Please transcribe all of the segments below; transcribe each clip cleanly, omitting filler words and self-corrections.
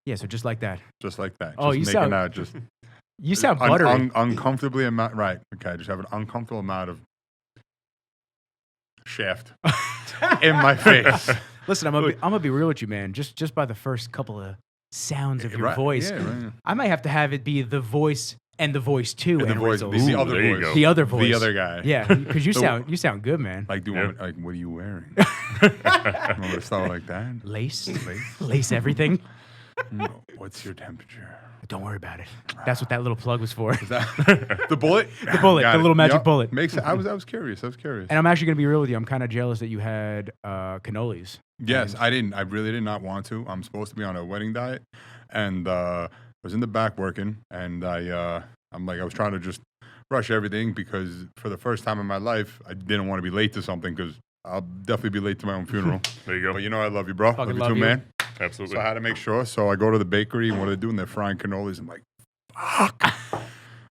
Yeah, so just like that. Just like that. Oh, just you making sound- out just You sound buttery. uncomfortably amount. Right. Okay. Just have an uncomfortable amount of shaft in my face. Listen, I'm gonna be real with you, man. Just by the first couple of sounds of your voice, I might have to have it be the voice and the voice too. And the voice, the other there you voice. go. The other voice. The other guy. Yeah, because you sound good, man. Like, like, what are you wearing? I'm gonna start like that. Lace, lace everything. What's your temperature? Don't worry about it. That's what that little plug was for. The bullet? The bullet, the little magic bullet. Makes it. I was curious. And I'm actually gonna be real with you. I'm kind of jealous that you had cannolis. Yes, I didn't. I really did not want to. I'm supposed to be on a wedding diet, and I was in the back working, and I'm like, I was trying to just rush everything because for the first time in my life, I didn't want to be late to something because I'll definitely be late to my own funeral. There you go. But I love you, bro. Fucking love you too, man. Absolutely. So I had to make sure. So I go to the bakery, and what are they doing? They're frying cannolis. I'm like, fuck.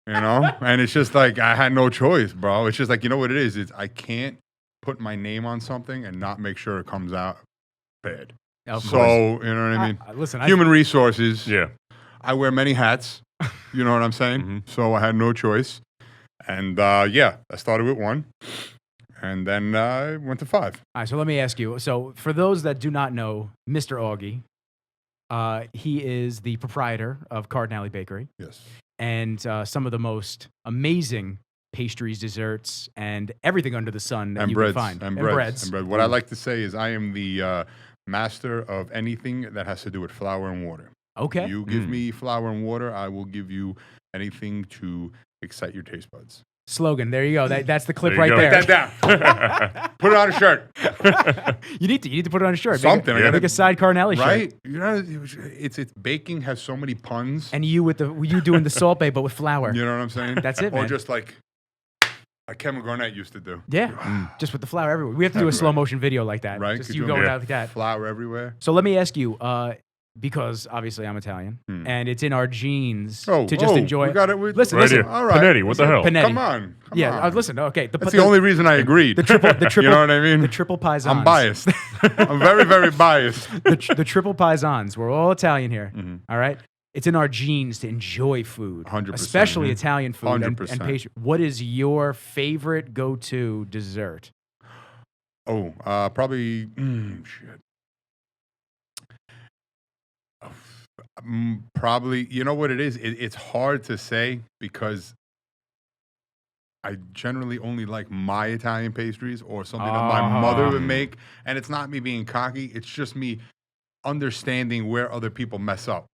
And it's just like, I had no choice, bro. It's just like, you know what it is? It's I can't put my name on something and not make sure it comes out bad. Of so, course. you know what I mean? Listen, Human resources. Yeah. I wear many hats. You know what I'm saying? Mm-hmm. So I had no choice. And I started with 1. And then I went to 5. All right, so let me ask you. So for those that do not know, Mr. Augie, he is the proprietor of Cardinale Bakery. Yes. And some of the most amazing pastries, desserts, and everything under the sun that And you breads. can find. And breads. What I like to say is I am the master of anything that has to do with flour and water. Okay. You give me flour and water, I will give you anything to excite your taste buds. Slogan. There you go. That's the clip There you right go. there. Write that down. Put it on a shirt. You need to put it on a shirt. Something. Make a side Cardinale Right? shirt. It's baking has so many puns. And you doing the salt bae, but with flour. You know what I'm saying? That's it, Or man. just like Kevin Garnett used to do. Yeah. Just with the flour everywhere. We have to do a slow motion video like that. Right? Just Could you you going imagine? out like that. Flour everywhere. So let me ask you, because obviously I'm Italian, and it's in our genes Oh, to just enjoy. We got it. Listen, Right listen. here. All right. Panetti, what the hell? Panetti. Come on. Yeah, on. listen. Okay, That's the only reason I agreed. the triple. You know what I mean? The triple paisans. I'm biased. I'm very, very biased. The triple paisans. We're all Italian here. Mm-hmm. All right. It's in our genes to enjoy food, 100%. especially Italian food and 100%. pastry. What is your favorite go-to dessert? Oh, probably shit. Probably, you know what it is? It's hard to say because I generally only like my Italian pastries or something that my mother would make. And it's not me being cocky. It's just me understanding where other people mess up,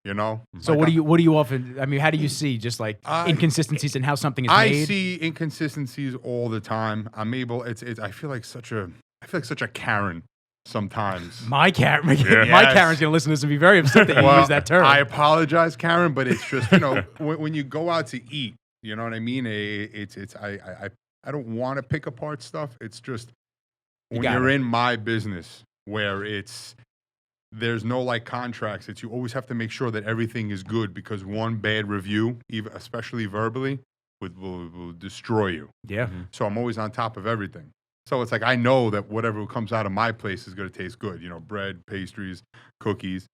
you know? So Like, what do you often, I mean, how do you see just like inconsistencies in how something is I made? see inconsistencies all the time. I feel like such a Karen sometimes. My Karen, my Yes. Karen's gonna listen to this and be very upset that you use that term. I apologize, Karen, but it's just, when you go out to eat, you know what I mean? I don't want to pick apart stuff. It's just when you're in my business where there's no like contracts. You always have to make sure that everything is good because one bad review, even especially verbally, will destroy you. Yeah. So I'm always on top of everything. So it's like I know that whatever comes out of my place is going to taste good. Bread, pastries, cookies,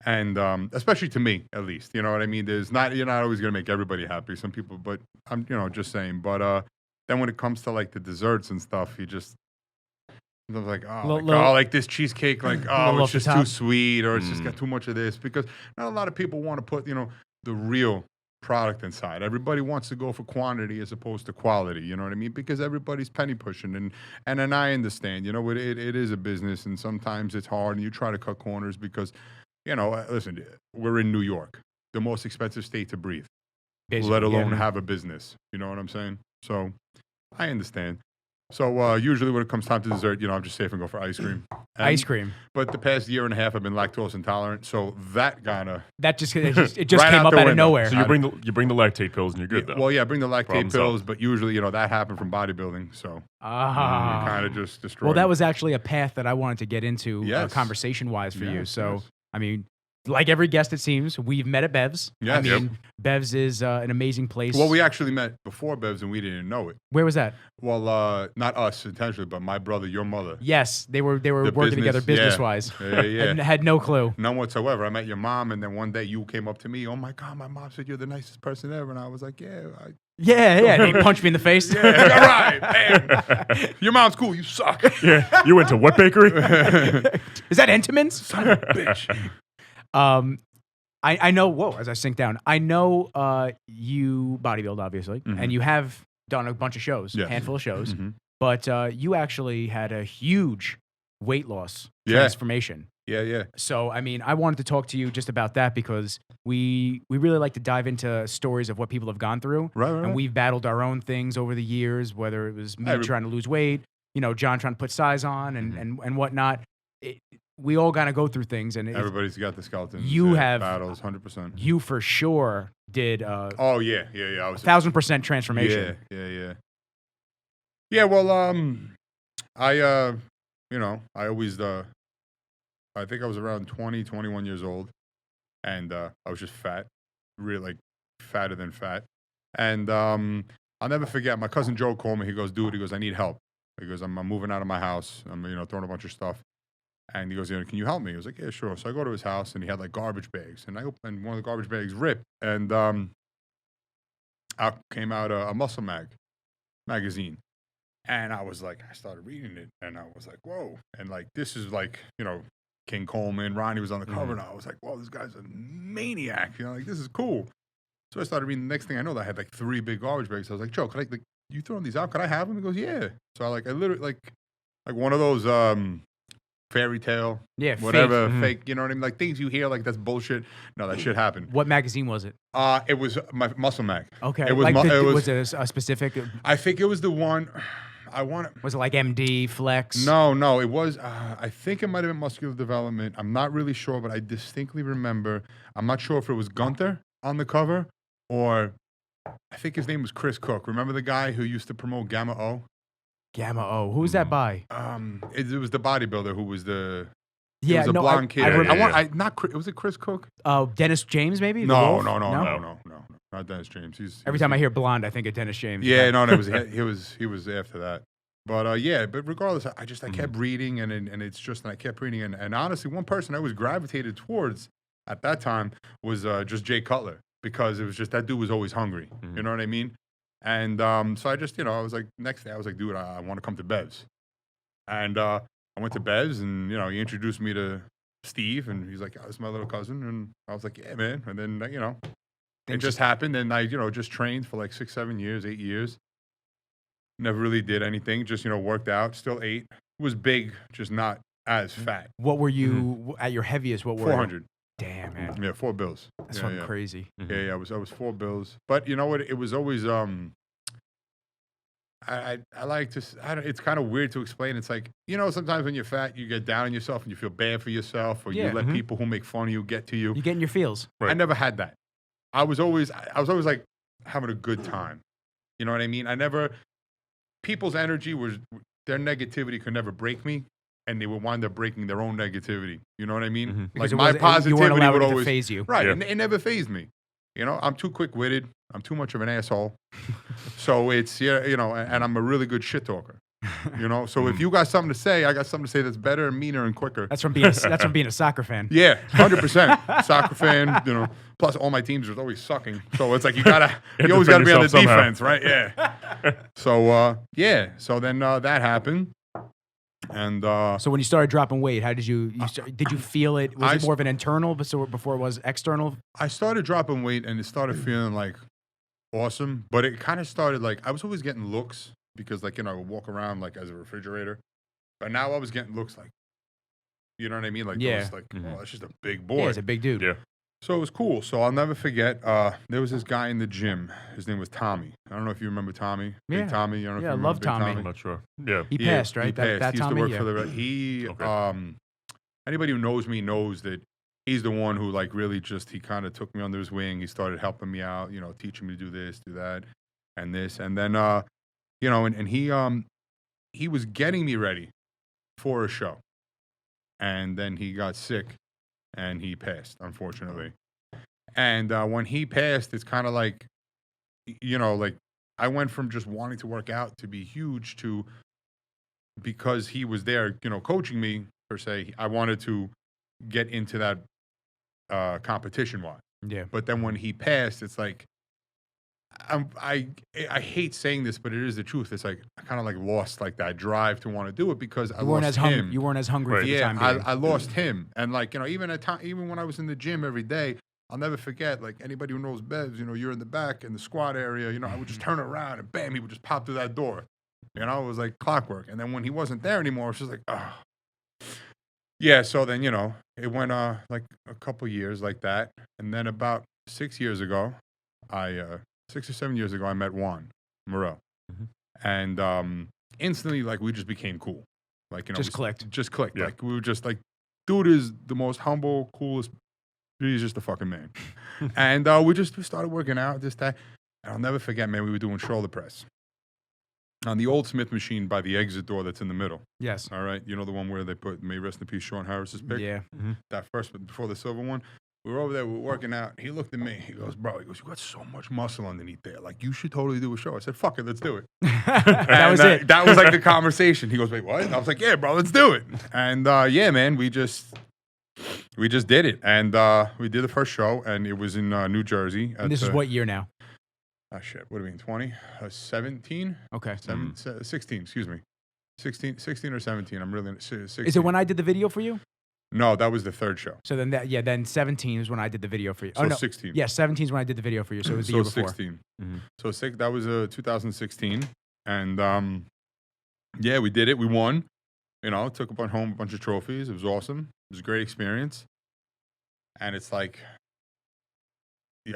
and especially to me, at least. You know what I mean? You're not always going to make everybody happy. Some people, but I'm just saying. But then when it comes to like the desserts and stuff, I'm like, like this cheesecake, like it's just too sweet, or it's just got too much of this. Because not a lot of people want to put the real product inside. Everybody wants to go for quantity as opposed to quality. You know what I mean? Because everybody's penny pushing, and then I understand. It is a business, and sometimes it's hard, and you try to cut corners because, listen, we're in New York, the most expensive state to breathe, let alone have a business. You know what I'm saying? So I understand. So usually when it comes time to dessert, I'm just safe and go for ice cream. Ice cream. But the past year and a half, I've been lactose intolerant, so that just came right up out of nowhere. So you bring the lactate pills and you're good though. Well, yeah, I bring the lactate Problem pills, solved. but usually that happened from bodybuilding, so kind of just destroyed. Well, that was actually a path that I wanted to get into Yes. conversation wise for you. So Yes. I mean, like every guest, it seems, we've met at Bev's. Yes. I mean, Bev's is an amazing place. Well, we actually met before Bev's and we didn't know it. Where was that? Well, not us intentionally, but my brother, your mother. Yes, they were working together business-wise. Yeah. Had no clue. None whatsoever. I met your mom, and then one day you came up to me. Oh my God, my mom said you're the nicest person ever, and I was like, yeah. And he punched me in the face. Yeah, all right, man. Your mom's cool. You suck. Yeah, you went to what bakery? Is that Entenmann's? Son of a bitch. I know. Whoa! As I sink down, I know you bodybuild, obviously, and you have done a bunch of shows, a handful of shows. But you actually had a huge weight loss transformation. Yeah. So, I mean, I wanted to talk to you just about that because we really like to dive into stories of what people have gone through. Right. And we've battled our own things over the years, whether it was me trying to lose weight, John trying to put size on and whatnot. We all got to go through things. And everybody's got the skeletons. You have battles, 100%. You for sure did. Yeah. I was 1,000% transformation. Yeah. Yeah, well, I always, I think I was around 20, 21 years old, and I was just fat, really, like, fatter than fat. And I'll never forget, my cousin Joe called me. He goes, dude, I need help. He goes, I'm moving out of my house. I'm, throwing a bunch of stuff. And he goes, can you help me? I was like, yeah, sure. So I go to his house, and he had, like, garbage bags. And I opened one of the garbage bags ripped, and out came out a Muscle magazine. And I was like, I started reading it, and I was like, whoa. And, like, this is, like, King Coleman, Ronnie was on the cover, and I was like, whoa, this guy's a maniac. Like, this is cool. So I started reading. The next thing I know, I had, like, 3 big garbage bags. I was like, Joe, could I, like, you throwing these out? Could I have them? He goes, yeah. So I literally, like one of those fairy tale, whatever, fake, you know what I mean? Like, things you hear, like, that's bullshit. No, that shit happened. What magazine was it? It was my Muscle Mag. Okay. It was, was it a specific? I think it was the one... Was it like MD, Flex? No, it was, I think it might have been Muscular Development. I'm not really sure, but I distinctly remember, I'm not sure if it was Gunther on the cover, or I think his name was Chris Cook. Remember the guy who used to promote Gamma O? Gamma O. Who was that by? It was the bodybuilder who was the... Yeah, it was a blonde kid. Was it Chris Cook? Dennis James, maybe? No, not Dennis James. Every time I hear blonde, I think of Dennis James. Yeah, no, he was after that. But but regardless, I kept reading and it's just, and I kept reading, and honestly, one person I was gravitated towards at that time was just Jay Cutler, because it was just, that dude was always hungry. You know what I mean? And so I just, I was like, next day I was like, dude, I want to come to Bev's. And I went to Bev's, and he introduced me to Steve, and he's like, oh, this is my little cousin, and I was like, yeah, man. And then it just happened, and I just trained for like 6, 7 years, 8 years. Never really did anything, just worked out, still ate, was big, just not as fat. What were you at your heaviest? What were 400? Damn, man. Yeah, 4 bills. That's fucking crazy. Yeah, I was 4 bills. But you know what? It was always I like to. It's kind of weird to explain. It's like, sometimes when you're fat, you get down on yourself and you feel bad for yourself, or you let people who make fun of you get to you. You get in your feels. Right. I never had that. I was always like having a good time. You know what I mean? People's energy their negativity could never break me, and they would wind up breaking their own negativity. You know what I mean? Like, my positivity would always phase you. Right, and it never phased me. I'm too quick-witted. I'm too much of an asshole. So it's, and I'm a really good shit talker. So if you got something to say, I got something to say that's better and meaner and quicker. That's from being a soccer fan. Yeah, 100%. Soccer fan, plus all my teams are always sucking. So it's like you always gotta be on the defense, right? Yeah. So so then that happened. And so when you started dropping weight, how did you feel it? Was it more of an internal before it was external? I started dropping weight, and it started feeling like awesome, but it kind of started like, I was always getting looks, because I would walk around like as a refrigerator, but now I was getting looks like, you know what I mean? Like, those, like, oh, that's just a big boy. Yeah, he's a big dude. Yeah. So it was cool. So I'll never forget, there was this guy in the gym. His name was Tommy. I don't know if you remember Tommy. Yeah. Big Tommy. You don't know if you I remember love Big Tommy. I'm not sure. Yeah. He passed, right? He passed. That he used Tommy, to work for the... Anybody who knows me knows that he's the one who, like, really just, he kind of took me under his wing. He started helping me out, teaching me to do this, do that, and this. And then, and he was getting me ready for a show. And then he got sick. and he passed, unfortunately. And when he passed, it's kind of like, like I went from just wanting to work out to be huge to, because he was there, coaching me per se, I wanted to get into that competition one. Yeah. But then when he passed, it's like, I hate saying this, but it is the truth. It's like I kind of like lost like that drive to want to do it because I lost him. You weren't as hungry for the time being. I lost him, and like even when I was in the gym every day, I'll never forget. Like anybody who knows Bevs, you're in the back in the squat area. I would just turn around and bam, he would just pop through that door. It was like clockwork. And then when he wasn't there anymore, it was just like, oh. Yeah. So then it went like a couple years like that, and then about 6 years ago, 6 or 7 years ago, I met Juan Morel. And instantly, like, we just became cool. Like, just clicked. Just clicked. Yeah. Like, we were just like, dude is the most humble, coolest. He's just a fucking man. And we started working out, this, that. And I'll never forget, man, we were doing shoulder press on the old Smith machine by the exit door that's in the middle. Yes. All right? The one where they put, may rest in peace, Sean Harris's pick? Yeah. That first, before the silver one. We were over there, we were working out. He looked at me. He goes, bro, you got so much muscle underneath there. Like, you should totally do a show. I said, fuck it, let's do it. That was it. That was like the conversation. He goes, wait, what? And I was like, yeah, bro, let's do it. And yeah, man, we just did it. And we did the first show, and it was in New Jersey. And this is what year now? Oh, shit. What do you mean, 20? 17? Okay. 16, excuse me. 16 or 17. I'm really 16. Is it when I did the video for you? No, that was the third show. So then then 17 is when I did the video for you. So 16. Yeah, 17 is when I did the video for you. So it was the year before. 16. So that was 2016. And yeah, we did it. We won. Took home a bunch of trophies. It was awesome. It was a great experience. And it's like,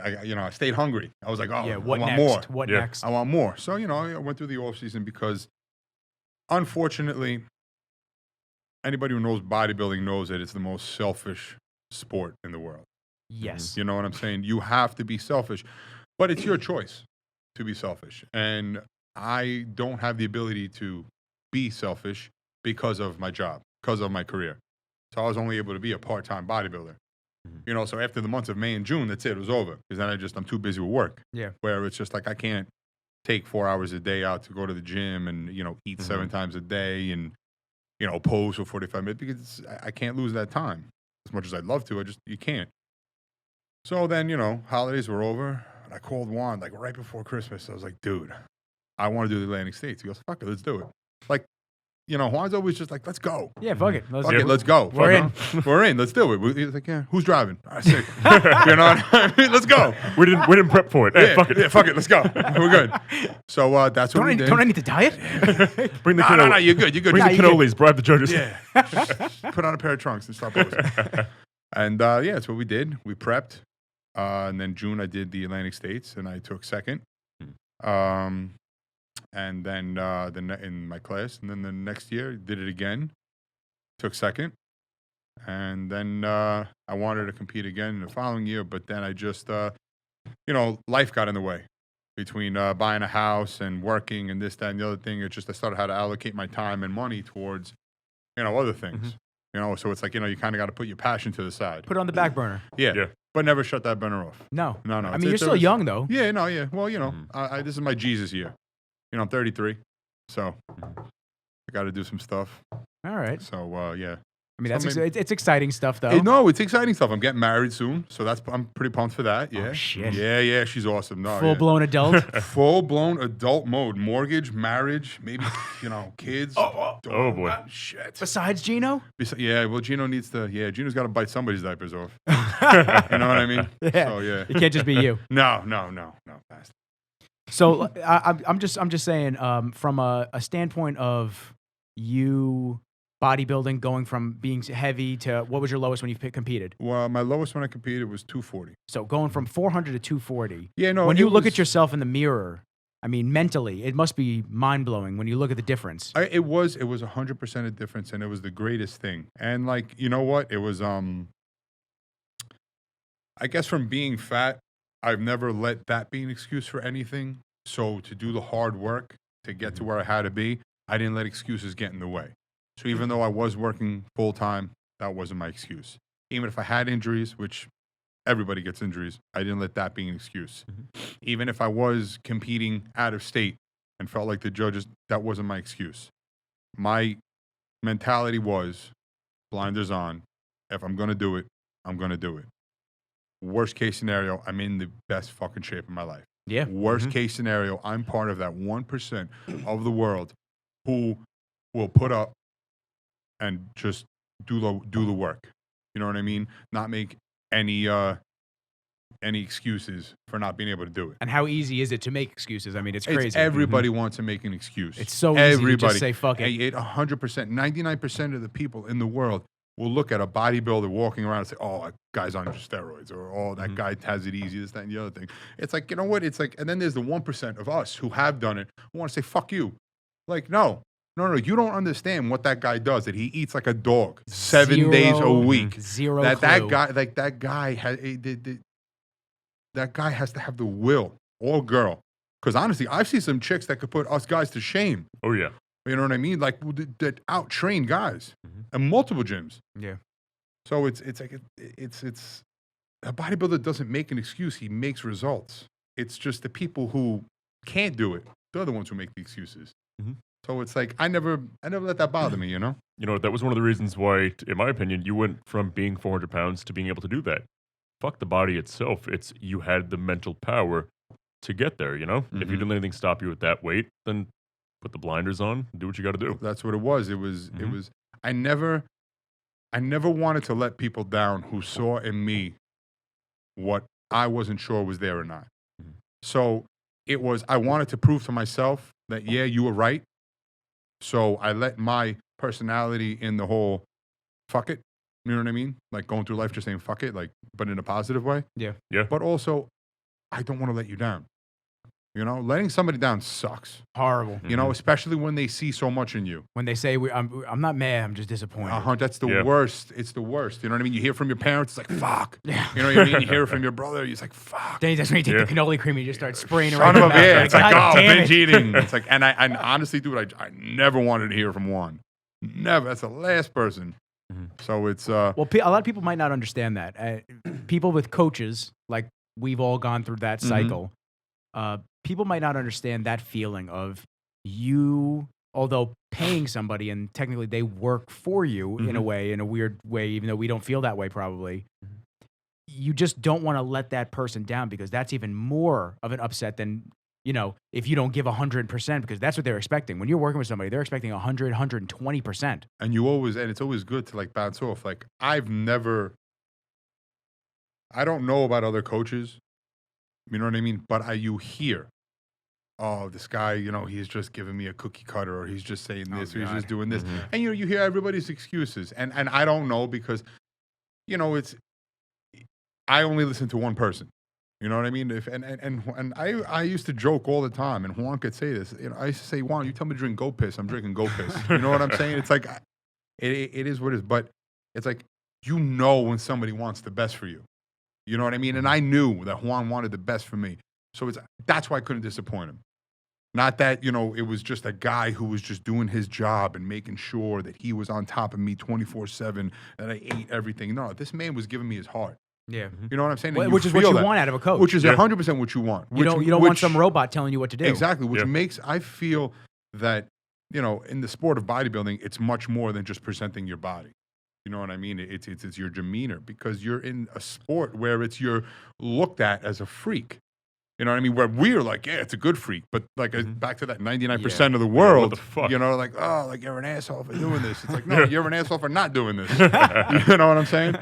I stayed hungry. I was like, oh, yeah, what I want next? more. What next? I want more. So, I went through the off season because, unfortunately, anybody who knows bodybuilding knows that it's the most selfish sport in the world. Yes. You know what I'm saying? You have to be selfish, but it's your choice to be selfish. And I don't have the ability to be selfish because of my job, because of my career. So I was only able to be a part-time bodybuilder. So after the months of May and June, that's it. It was over because then I'm too busy with work. Yeah. Where it's just like I can't take 4 hours a day out to go to the gym and, eat 7 times a day and, pose for 45 minutes because I can't lose that time. As much as I'd love to, you can't. So then, holidays were over, and I called Juan, like, right before Christmas. I was like, dude, I want to do the Atlantic States. He goes, fuck it, let's do it. Like, Juan's always just like, let's go. Yeah, fuck it. Let's go. We're in. We're in. Let's do it. He's like, yeah, who's driving? I said, let's go. We didn't prep for it. Hey, fuck it. Yeah, fuck it. Let's go. We're good. So that's what we did. Don't I need to diet? Bring the no, you're good. You're good. Bring the cannolis. Bribe the judges. Yeah. Put on a pair of trunks and start posing. And yeah, that's what we did. We prepped. And then June, I did the Atlantic States, and I took second. And then in my class, and then the next year, did it again, took second. And then I wanted to compete again in the following year, but then I just, life got in the way between buying a house and working and this, that, and the other thing. It's just I started how to allocate my time and money towards, other things. So it's like, you kind of got to put your passion to the side. Put it on the back burner. Yeah. But never shut that burner off. No. I mean, you're still young, though. Yeah, no, yeah. Well, this is my Jesus year. I'm 33, so I got to do some stuff. All right. So, yeah. I mean, it's exciting stuff, though. No, it's exciting stuff. I'm getting married soon, so I'm pretty pumped for that. Yeah. Oh, shit. Yeah, she's awesome. No, Full-blown adult? Full-blown adult mode. Mortgage, marriage, maybe, kids. Oh, boy. Shit. Besides Gino? Yeah, well, Gino needs to, Gino's got to bite somebody's diapers off. You know what I mean? Yeah. So, yeah. It can't just be you. No. Fast. So I'm just saying, from a standpoint of you bodybuilding, going from being heavy to what was your lowest when you competed? Well, my lowest when I competed was 240. So going from 400 to 240. Yeah, no. When you look at yourself in the mirror, I mean, mentally, it must be mind blowing when you look at the difference. It was 100% a difference, and it was the greatest thing. And like, you know what? It was I guess from being fat, I've never let that be an excuse for anything. So to do the hard work to get to where I had to be, I didn't let excuses get in the way. So even though I was working full time, that wasn't my excuse. even if I had injuries, which everybody gets injuries, I didn't let that be an excuse. Even if I was competing out of state and felt like the judges, that wasn't my excuse. My mentality was blinders on. If I'm going to do it, I'm going to do it. Worst case scenario, I'm in the best fucking shape of my life. Yeah. Worst case scenario, I'm part of that 1% of the world who will put up and just do the work. You know what I mean? Not make any excuses for not being able to do it. And how easy is it to make excuses? I mean, it's crazy. Everybody wants to make an excuse. It's so easy to just say fuck it. 100%, 99% of the people in the world will look at a bodybuilder walking around and say, oh, that guy's on steroids, or oh, that guy has it easy, this, that, and the other thing. It's like, you know what? It's like, and then there's the 1% of us who have done it who want to say, fuck you. Like, no, you don't understand what that guy does, that he eats like a dog 7 days a week. Zero that clue. that guy has to have the will, or girl. Because honestly, I've seen some chicks that could put us guys to shame. Oh, yeah. You know what I mean? Like, that out-train guys in multiple gyms. Yeah. So it's like, it's a bodybuilder doesn't make an excuse. He makes results. It's just the people who can't do it. They're the ones who make the excuses. So it's like, I never let that bother me, you know? You know, that was one of the reasons why, in my opinion, you went from being 400 pounds to being able to do that. Fuck the body itself. It's you had the mental power to get there, you know? If you didn't let anything stop you at that weight, then put the blinders on, do what you got to do. That's what it was. It was, I never wanted to let people down who saw in me what I wasn't sure was there or not. So it was, I wanted to prove to myself that, yeah, you were right. So I let my personality in the whole fuck it. You know what I mean? Like going through life just saying fuck it, like, but in a positive way. Yeah. Yeah. But also, I don't want to let you down. You know, letting somebody down sucks. Horrible. You know, especially when they see so much in you. When they say, I'm not mad, I'm just disappointed. That's the worst. It's the worst. You know what I mean? You hear from your parents, it's like, fuck. Yeah. You know what I mean? You hear it from your brother, it's like, fuck. Then that's when you take the cannoli cream and you just start spraying Son around. Yeah, it's like, oh, binge it. eating. It's like, and I honestly, dude, I never wanted to hear from Juan. Never. That's the last person. So it's... Well, a lot of people might not understand that. People with coaches, like we've all gone through that cycle, people might not understand that feeling of you, although paying somebody and technically they work for you in a way, in a weird way, even though we don't feel that way probably, you just don't want to let that person down because that's even more of an upset than, you know, if you don't give 100%, because that's what they're expecting. When you're working with somebody, they're expecting 100, 120%. And it's always good to like bounce off. Like I don't know about other coaches, you know what I mean? But you hear, oh, this guy, you know, he's just giving me a cookie cutter, or he's just saying this, or he's just doing this. And, you know, you hear everybody's excuses. And I don't know because, you know, I only listen to one person. You know what I mean? And I used to joke all the time, and Juan could say this. You know, I used to say, Juan, you tell me to drink Go Piss, I'm drinking Go Piss. You know what I'm saying? It's like, it is what it is. But it's like, you know when somebody wants the best for you. You know what I mean? And I knew that Juan wanted the best for me. So that's why I couldn't disappoint him. Not that, you know, it was just a guy who was just doing his job and making sure that he was on top of me 24/7, that I ate everything. No, this man was giving me his heart. Yeah. You know what I'm saying? Which is what you want out of a coach. Which is 100% what you want. You don't want some robot telling you what to do. Exactly. Which makes, I feel that, you know, in the sport of bodybuilding, it's much more than just presenting your body. You know what I mean? It's your demeanor, because you're in a sport where you're looked at as a freak. You know what I mean? Where we're like, yeah, it's a good freak. But like back to that 99% of the world, what the fuck? You know, like, oh, like you're an asshole for doing this. It's like, no, you're an asshole for not doing this. You know what I'm saying?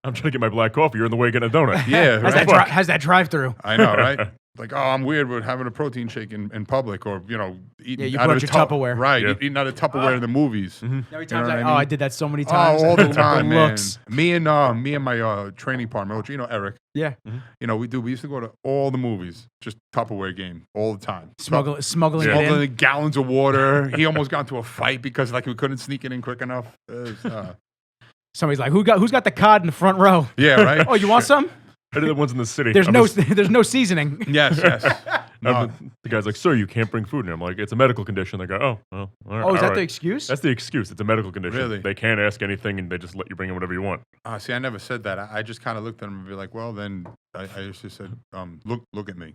I'm trying to get my black coffee. You're in the way getting a donut. Yeah. Right? How's that drive-through? I know, right? Like, oh, I'm weird with having a protein shake in public, or, you know, eating you out brought of your Tupperware. Right, eating out of Tupperware in the movies. Every time I did that so many times. Oh, all the time, man. Looks. Me and my training partner, which, you know, Eric. Yeah. You know, we used to go to all the movies, just Tupperware game all the time. Smuggling it in. Gallons of water. He almost got into a fight because like we couldn't sneak it in quick enough. Somebody's like, who's got the cod in the front row? Yeah, right. Oh, you want some? I did the ones in the city. There's no seasoning. Yes. The guy's like, sir, you can't bring food. And I'm like, it's a medical condition. They go, oh, well, all right. Oh, is that the excuse? That's the excuse. It's a medical condition. Really? They can't ask anything, and they just let you bring in whatever you want. See, I never said that. I just kind of looked at him and be like, well, then I just said, look at me.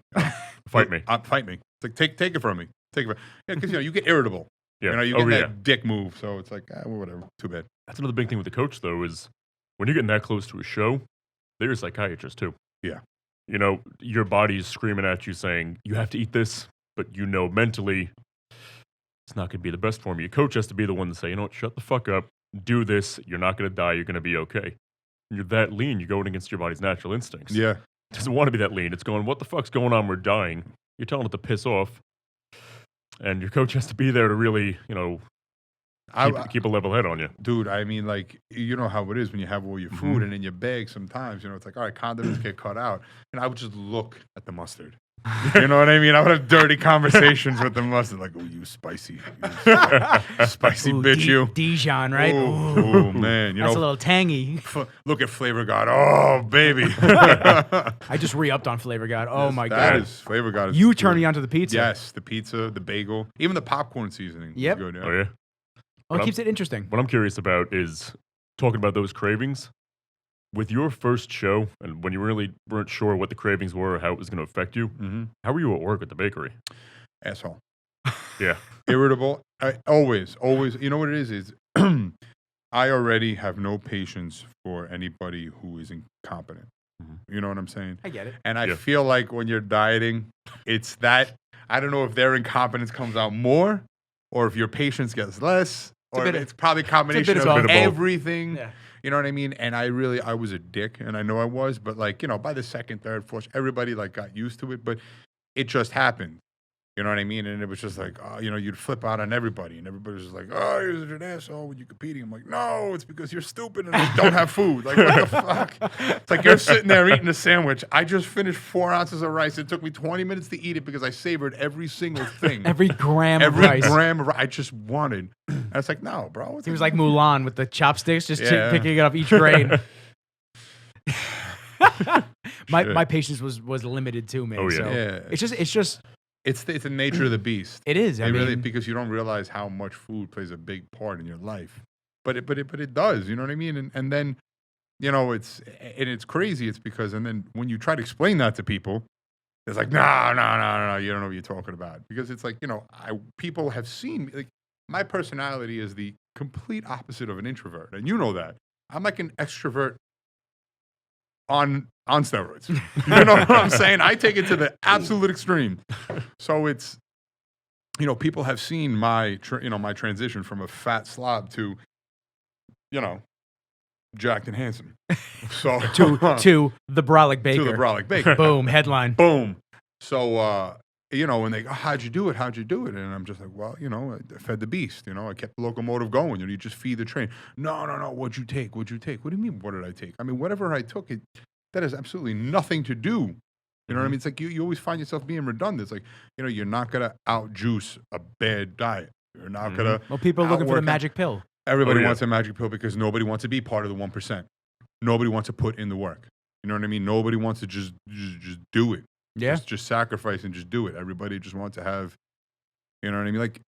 Fight me. Fight me. It's like, take it from me. Take it from Yeah, because, you get irritable. Yeah. You get that dick move. So it's like, well, whatever. Too bad. That's another big thing with the coach, though, is when you're getting that close to a show, they're a psychiatrist, too. Yeah. Your body's screaming at you saying, you have to eat this, but mentally, it's not going to be the best for me. Your coach has to be the one to say, you know what, shut the fuck up, do this, you're not going to die, you're going to be okay. And you're that lean, you're going against your body's natural instincts. Yeah. It doesn't want to be that lean. It's going, what the fuck's going on? We're dying. You're telling it to piss off. And your coach has to be there to really, keep a level head on you. Dude, I mean, like, you know how it is when you have all your food and in your bag sometimes, it's like, all right, condiments get cut out. And I would just look at the mustard. You know what I mean? I would have dirty conversations with the mustard, like, oh, you spicy. Spicy bitch, you. Dijon, right? Oh, man. That's a little tangy. Look at Flavor God. Oh, baby. I just re-upped on Flavor God. Oh, my God. That is, Flavor God is You turning onto the pizza. Yes, the pizza, the bagel, even the popcorn seasoning. Yep. Is good, yeah. Oh, yeah? Well, it keeps it interesting. What I'm curious about is talking about those cravings. With your first show, and when you really weren't sure what the cravings were or how it was going to affect you, how were you at work at the bakery? Asshole. Yeah. Irritable. Always. You know what it is? I already have no patience for anybody who is incompetent. You know what I'm saying? I get it. And I feel like when you're dieting, it's that, I don't know if their incompetence comes out more or if your patience gets less. It's probably a combination of everything. Yeah. You know what I mean? And I was a dick, and I know I was, but by the second, third, fourth, everybody got used to it, but it just happened. You know what I mean? And it was just like, you'd flip out on everybody, and everybody was just like, oh, you're such an asshole when you're competing. I'm like, no, it's because you're stupid and you don't have food. Like, what the fuck? It's like you're sitting there eating a sandwich. I just finished 4 ounces of rice. It took me 20 minutes to eat it because I savored every single thing. Every gram of rice. I just wanted. And it's like, no, bro. He was like Mulan with the chopsticks, just picking up each grain. My patience was limited too, man. Oh, yeah. So it's just it's the nature of the beast. It is. I mean, really, because you don't realize how much food plays a big part in your life, but it does. You know what I mean? And then it's crazy. It's because and then when you try to explain that to people, it's like no, you don't know what you're talking about, because it's like people have seen me. My personality is the complete opposite of an introvert, and you know that. I'm like an extrovert on steroids. You know what I'm saying? I take it to the absolute extreme. So it's, people have seen my transition from a fat slob to, jacked and handsome. So to the Brolic Baker. To the Brolic Baker. Boom, headline. Boom. So, when they go, how'd you do it? And I'm just like, well, I fed the beast. I kept the locomotive going. You just feed the train. No. What'd you take? What do you mean, what did I take? I mean, whatever I took, that has absolutely nothing to do. You know what I mean? It's like you always find yourself being redundant. It's like, you're not going to out-juice a bad diet. You're not going to. Well, people are looking for the magic pill. Everybody wants a magic pill because nobody wants to be part of the 1%. Nobody wants to put in the work. You know what I mean? Nobody wants to just do it. Yeah. Just sacrifice and just do it. Everybody just wants to have, you know what I mean? Like,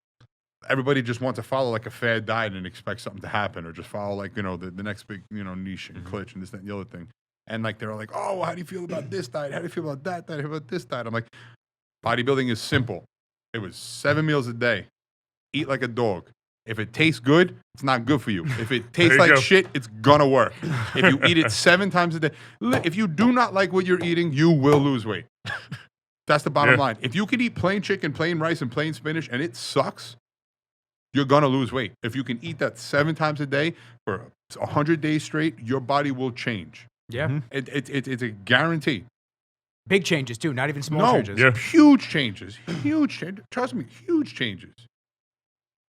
everybody just wants to follow like a fad diet and expect something to happen, or just follow like, the next big, niche and glitch and this, that, and the other thing. And like, they're like, oh, how do you feel about this diet? How do you feel about that diet? How about this diet? I'm like, bodybuilding is simple. It was 7 meals a day. Eat like a dog. If it tastes good, it's not good for you. If it tastes like shit, it's gonna work. If you eat it 7 times a day, if you do not like what you're eating, you will lose weight. That's the bottom line. If you can eat plain chicken, plain rice, and plain spinach, and it sucks, you're gonna lose weight. If you can eat that 7 times a day for 100 days straight, your body will change. Yeah. It's a guarantee. Big changes too, not even small changes. Yeah. Huge changes. Trust me, huge changes.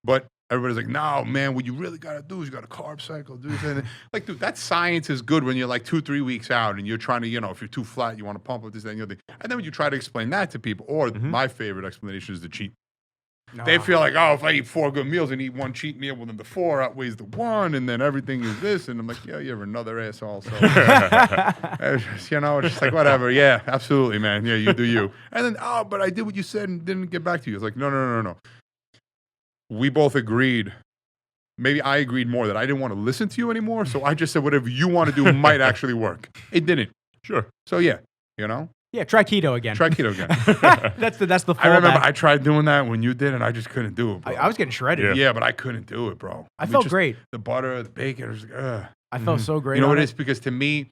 But everybody's like, no, man, what you really got to do is you got to carb cycle. Do this and like, dude, that science is good when you're like 2-3 weeks out and you're trying to, if you're too flat, you want to pump up this, that, and the other thing. And then when you try to explain that to people, or my favorite explanation is the cheat. They feel like, oh, if I eat 4 good meals and eat 1 cheat meal, well, then the 4 outweighs the 1, and then everything is this. And I'm like, yeah, you're another asshole. So, it's just like, whatever. Yeah, absolutely, man. Yeah, you do you. And then, oh, but I did what you said and didn't get back to you. It's like, no. We both agreed. Maybe I agreed more that I didn't want to listen to you anymore. So I just said whatever you want to do might actually work. It didn't. Sure. So, yeah, Yeah, try keto again. Try keto again. that's the fallback. I remember I tried doing that when you did, and I just couldn't do it, bro. I was getting shredded. Yeah, but I couldn't do it, bro. I felt great. The butter, the bacon, was like, I felt so great. You know what it is? Because to me,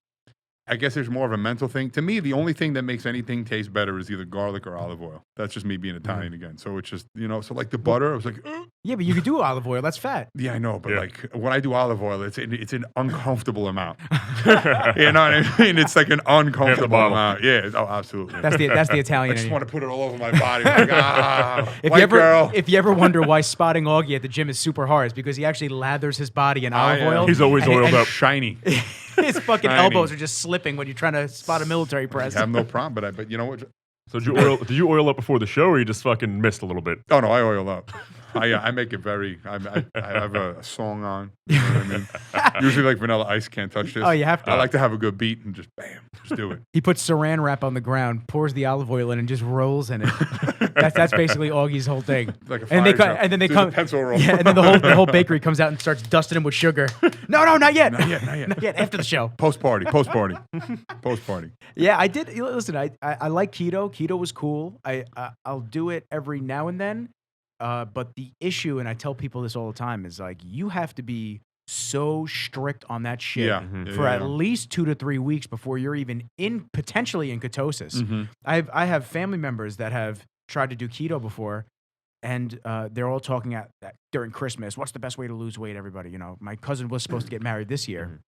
I guess there's more of a mental thing. To me, the only thing that makes anything taste better is either garlic or olive oil. That's just me being Italian again. So it's just, so like the butter, I was like, Yeah, but you could do olive oil. That's fat. Yeah, I know. But like when I do olive oil, it's an uncomfortable amount. You know what I mean? It's like an uncomfortable amount. Yeah. Oh, absolutely. That's the Italian. I just want to put it all over my body. Like, if you ever wonder why spotting Augie at the gym is super hard, it's because he actually lathers his body in olive oil. He's always oiled up. Shiny. His fucking elbows are just slipping when you're trying to spot a military press. I have no problem, but you know what? So did you oil up before the show, or you just fucking missed a little bit? Oh no, I oil up. I make it very. I have a song on. You know what I mean? Usually, like Vanilla Ice, Can't Touch This. Oh, you have to. I like to have a good beat and just bam, just do it. He puts Saran wrap on the ground, pours the olive oil in, and just rolls in it. That's basically Augie's whole thing. Like a fire truck. And then they come. The pencil roll. Yeah, and then the whole bakery comes out and starts dusting him with sugar. No, not yet. Not yet. Not yet. After the show. Post party. Yeah, I did. Listen, I like keto. Keto was cool. I'll do it every now and then. But the issue, and I tell people this all the time, is like you have to be so strict on that shit for at least 2 to 3 weeks before you're even potentially in ketosis. Mm-hmm. I have family members that have tried to do keto before, and they're all talking during Christmas. What's the best way to lose weight? Everybody, my cousin was supposed to get married this year,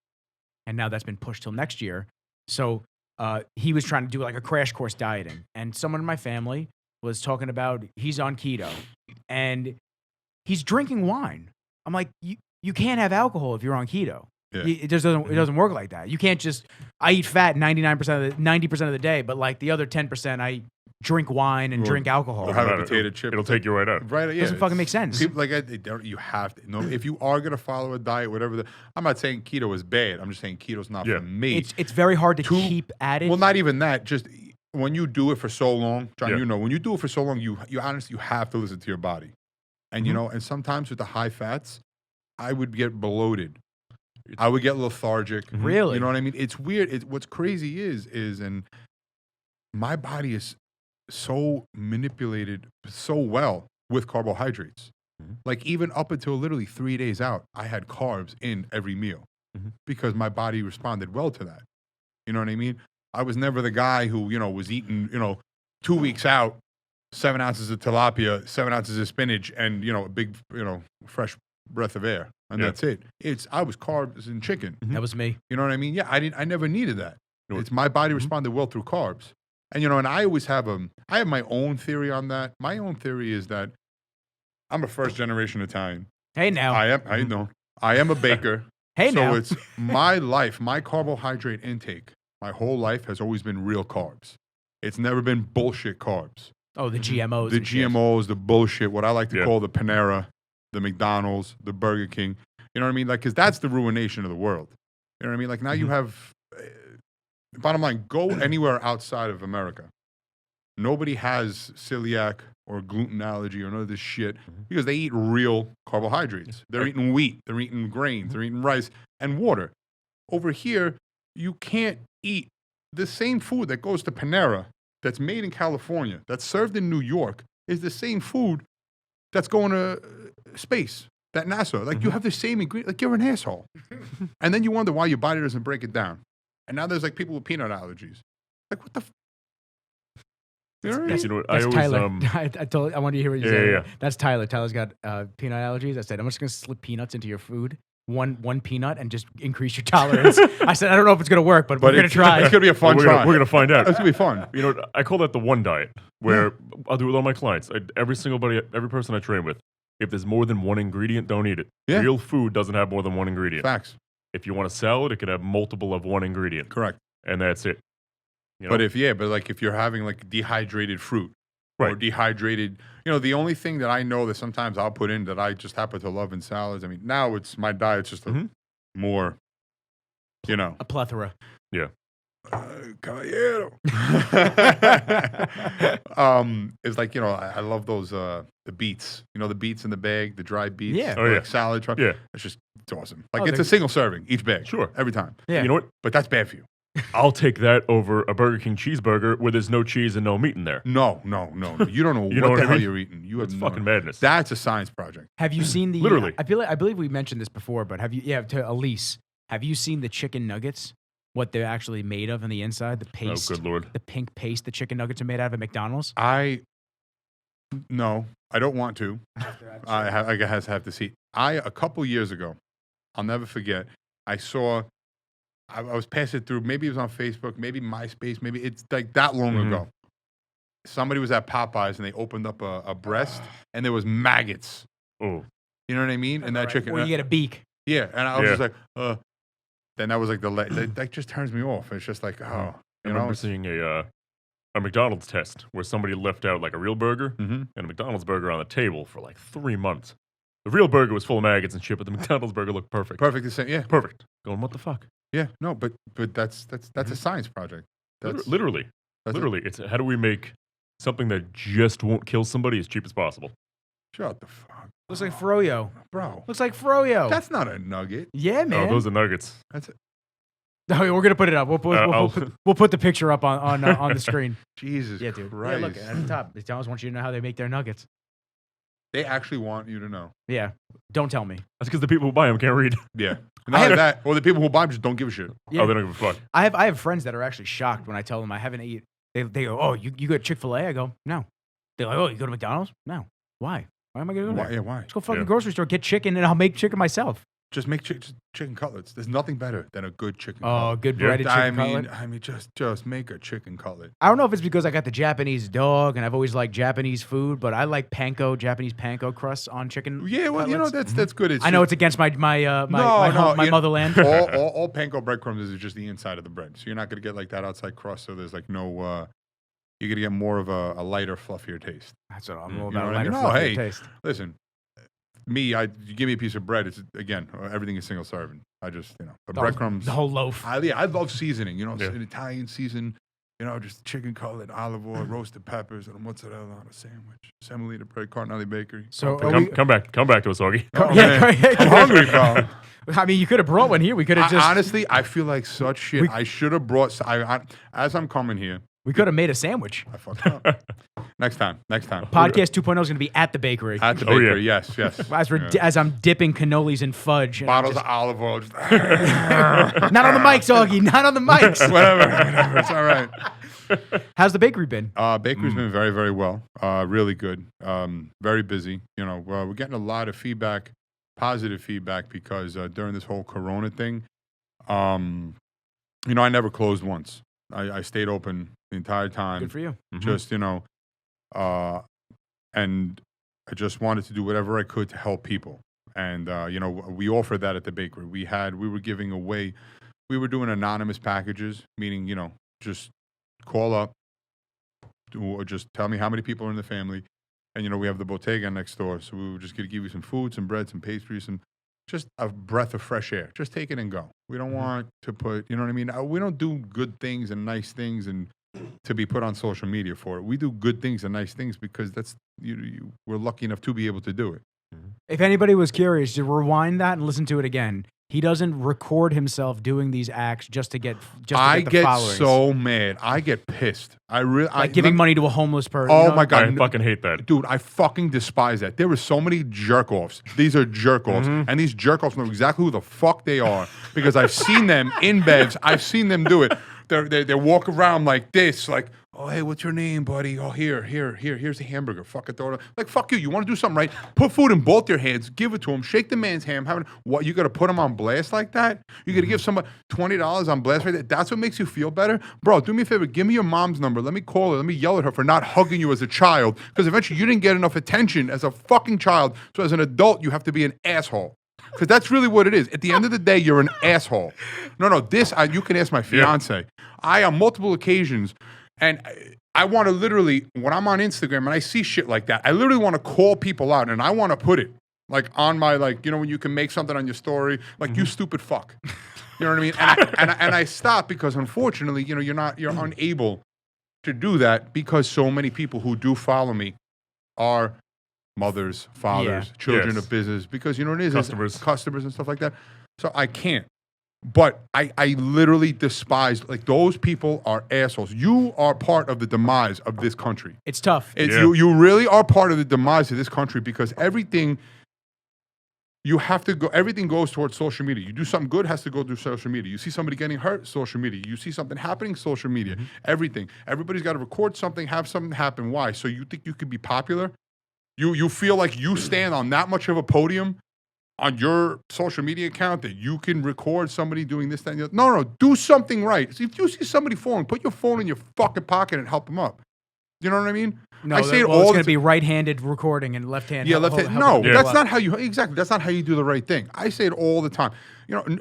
and now that's been pushed till next year. So he was trying to do like a crash course dieting, and someone in my family was talking about he's on keto and he's drinking wine. I'm like, you can't have alcohol if you're on keto. Yeah. It doesn't work like that. You can't just, I eat fat 90% of the day, but like the other 10% I drink wine and drink alcohol. Or have a potato chip. It'll take you right out. Right, yeah. Doesn't fucking make sense. People, like, you have to. If you are going to follow a diet, whatever, I'm not saying keto is bad. I'm just saying keto's not for me. It's very hard to keep at it. Well, not even that. Just when you do it for so long, John, when you do it for so long, you honestly, you have to listen to your body. And, and sometimes with the high fats, I would get bloated. I would get lethargic. Really? You know what I mean? It's weird. What's crazy is, and my body is so manipulated so well with carbohydrates. Like even up until literally 3 days out, I had carbs in every meal because my body responded well to that. You know what I mean? I was never the guy who, was eating, 2 weeks out, 7 ounces of tilapia, 7 ounces of spinach, and, a big, fresh breath of air. And that's it. I was carbs and chicken. That was me. You know what I mean? Yeah, I never needed that. It's my body responded well through carbs. And, and I always have I have my own theory on that. My own theory is that I'm a first generation Italian. Hey now. I know. I am a baker. Hey now. So it's my life, my carbohydrate intake, my whole life has always been real carbs. It's never been bullshit carbs. Oh, the GMOs. The GMOs, the bullshit, what I like to call the Panera, the McDonald's, the Burger King. You know what I mean? Like, because that's the ruination of the world. You know what I mean? Like, now you have, bottom line, go anywhere outside of America. Nobody has celiac or gluten allergy or none of this shit because they eat real carbohydrates. They're eating wheat, they're eating grains, they're eating rice and water. Over here, you can't eat the same food that goes to Panera that's made in California, that's served in New York, is the same food that's going to space, that NASA. Like, you have the same ingredient. Like, you're an asshole. And then you wonder why your body doesn't break it down. And now there's, like, people with peanut allergies. Like, what the You know what, that's I always, Tyler. I wanted to hear what you said. Yeah. That's Tyler. Tyler's got peanut allergies. I said, I'm just going to slip peanuts into your food. One peanut and just increase your tolerance. I said, I don't know if it's going to work, but we're going to try. It's going to be a fun try. We're going to find out. It's going to be fun. I call that the one diet, where I'll do it with all my clients. Every person I train with, if there's more than one ingredient, don't eat it. Yeah. Real food doesn't have more than one ingredient. Facts. If you want a salad, it could have multiple of one ingredient. Correct. And that's it. But if you're having like dehydrated fruit, or dehydrated. You know, the only thing that I know that sometimes I'll put in that I just happen to love in salads. I mean, now it's my diet's just more, you know, a plethora. Yeah. Caballero. It's like, you know, I love those the beets. You know, the beets in the bag, the dried beets. Yeah. Oh, yeah. Like salad. Yeah. It's awesome. Like it's a single serving each bag. Sure. Every time. Yeah. You know what? But that's bad for you. I'll take that over a Burger King cheeseburger where there's no cheese and no meat in there. No. You don't know what the hell you're eating. It's fucking madness. That's a science project. Have you seen the Literally? I believe we mentioned this before, but have you? Yeah, to Elise, have you seen the chicken nuggets? What they're actually made of on the inside, the paste. Oh, good Lord. The pink paste the chicken nuggets are made out of at McDonald's. No, I don't want to. I guess I have to see. A couple years ago, I'll never forget. I saw. I was passing through. Maybe it was on Facebook. Maybe MySpace. Maybe it's like that long ago. Somebody was at Popeyes and they opened up a breast and there was maggots. Oh, you know what I mean? And that chicken. Or you get a beak. Yeah, and I was just like, Then that was like that just turns me off. It's just like, I remember seeing a McDonald's test where somebody left out like a real burger and a McDonald's burger on the table for like 3 months. The real burger was full of maggots and shit, but the McDonald's burger looked perfect. Perfect the same, yeah. Perfect. Going, what the fuck? Yeah, no, but that's a science project. Literally. It's how do we make something that just won't kill somebody as cheap as possible? Shut the fuck. Looks like froyo, bro. Looks like froyo. That's not a nugget. Yeah, man. Oh, those are nuggets. That's it. Oh, we're gonna put it up. We'll put the picture up on the screen. Jesus, yeah, dude. Christ. Yeah, look at the top. They always want you to know how they make their nuggets. They actually want you to know. Yeah, don't tell me. That's because the people who buy them can't read. Yeah, not only that, or the people who buy them just don't give a shit. Yeah. Oh, they don't give a fuck. I have friends that are actually shocked when I tell them I haven't eaten. They go, oh, you go to Chick-fil-A? I go, no. They're like, oh, you go to McDonald's? No. Why? Why am I gonna go there? Yeah, why? Let's go fucking grocery store, get chicken, and I'll make chicken myself. Just make chicken cutlets. There's nothing better than a good chicken cutlet. Oh, good breaded chicken cutlet. I mean, just make a chicken cutlet. I don't know if it's because I got the Japanese dog and I've always liked Japanese food, but I like Japanese panko crusts on chicken. Yeah, well, cutlets. you know that's good. I know it's against my motherland. All panko breadcrumbs is just the inside of the bread, so you're not gonna get like that outside crust. So there's like no. You're gonna get more of a lighter, fluffier taste. That's what I'm all about. You know what Lighter, I mean? fluffier taste. Listen. You give me a piece of bread. It's again, everything is single serving. I just, the breadcrumbs, the whole loaf. I love seasoning. An Italian season. Just chicken cutlet, olive oil, roasted peppers, and mozzarella on a sandwich. Semolina bread, Brolic Baker. So come back to us, Augie. I'm hungry, bro. I mean, you could have brought one here. We could have just. Honestly, I feel like such shit. I should have brought. As I'm coming here, we could have made a sandwich. I fucked up. Next time. Podcast 2.0 is going to be at the bakery. At the bakery, yes. As I'm dipping cannolis in fudge. Bottles of olive oil. Just not on the mics, Augie. Not on the mics. whatever. It's all right. How's the bakery been? Bakery's been very, very well. Really good. Very busy. We're getting a lot of feedback, positive feedback, because during this whole Corona thing, I never closed once. I stayed open the entire time. Good for you. Just, and I just wanted to do whatever I could to help people. And, we offered that at the bakery. We were giving away, we were doing anonymous packages, meaning, just call up, or just tell me how many people are in the family. And, we have the bodega next door. So we were just going to give you some food, some bread, some pastries, some just a breath of fresh air. Just take it and go. We don't want to put, you know what I mean? We don't do good things and nice things and to be put on social media for it. We do good things and nice things because that's we're lucky enough to be able to do it. If anybody was curious, to rewind that and listen to it again. He doesn't record himself doing these acts just to get the followers. I get so mad. I get pissed. Giving money to a homeless person. Oh my God. I fucking hate that. Dude, I fucking despise that. There were so many jerk-offs. These are jerk-offs. And these jerk-offs know exactly who the fuck they are because I've seen them in beds. I've seen them do it. They walk around like this, like, oh, hey, what's your name, buddy? Oh, here's a hamburger. Fuck it, throw it. Like, fuck you. You want to do something right? Put food in both your hands. Give it to him. Shake the man's hand. What? You got to put him on blast like that? You got to give somebody $20 on blast right there? That's what makes you feel better? Bro, do me a favor. Give me your mom's number. Let me call her. Let me yell at her for not hugging you as a child because eventually you didn't get enough attention as a fucking child. So as an adult, you have to be an asshole. Because that's really what it is. At the end of the day, you're an asshole. No, you can ask my fiance. I, on multiple occasions, And I want to literally, when I'm on Instagram and I see shit like that, I literally want to call people out and I want to put it like on my, like, you know, when you can make something on your story, like, you stupid fuck. You know what I mean? And I stop because unfortunately, you know, you're unable to do that because so many people who do follow me are mothers, fathers, children of business, because you know what it is? Customers and stuff like that. So I can't. But I literally despise, like, those people are assholes. You are part of the demise of this country. It's tough. You really are part of the demise of this country because everything goes towards social media. You do something good, has to go through social media. You see somebody getting hurt, social media. You see something happening, social media. Everything. Everybody's got to record something, have something happen. Why? So you think you could be popular? You feel like you stand on that much of a podium on your social media account that you can record somebody doing this, that, and the other. No, do something right. So if you see somebody falling, put your phone in your fucking pocket and help them up. You know what I mean? No, I say it's going to be right-handed recording and left-handed. Yeah, left-handed. No, that's not how you, exactly, that's not how you do the right thing. I say it all the time. You know,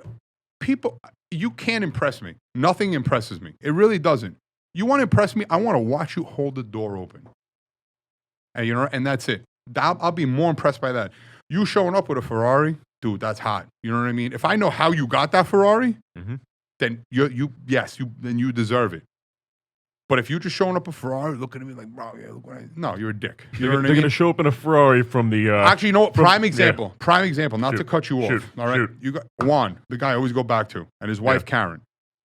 people, you can't impress me. Nothing impresses me. It really doesn't. You want to impress me? I want to watch you hold the door open. And, you know, and that's it. I'll be more impressed by that. You showing up with a Ferrari, dude, that's hot. You know what I mean? If I know how you got that Ferrari, then you deserve it. But if you're just showing up a Ferrari, looking at me like, bro, yeah, look what no, you're a dick. You know what I mean? They're going to show up in a Ferrari from the... Actually, you know what? Prime example, not to cut you off. All right? You got Juan, the guy I always go back to, and his wife, Karen,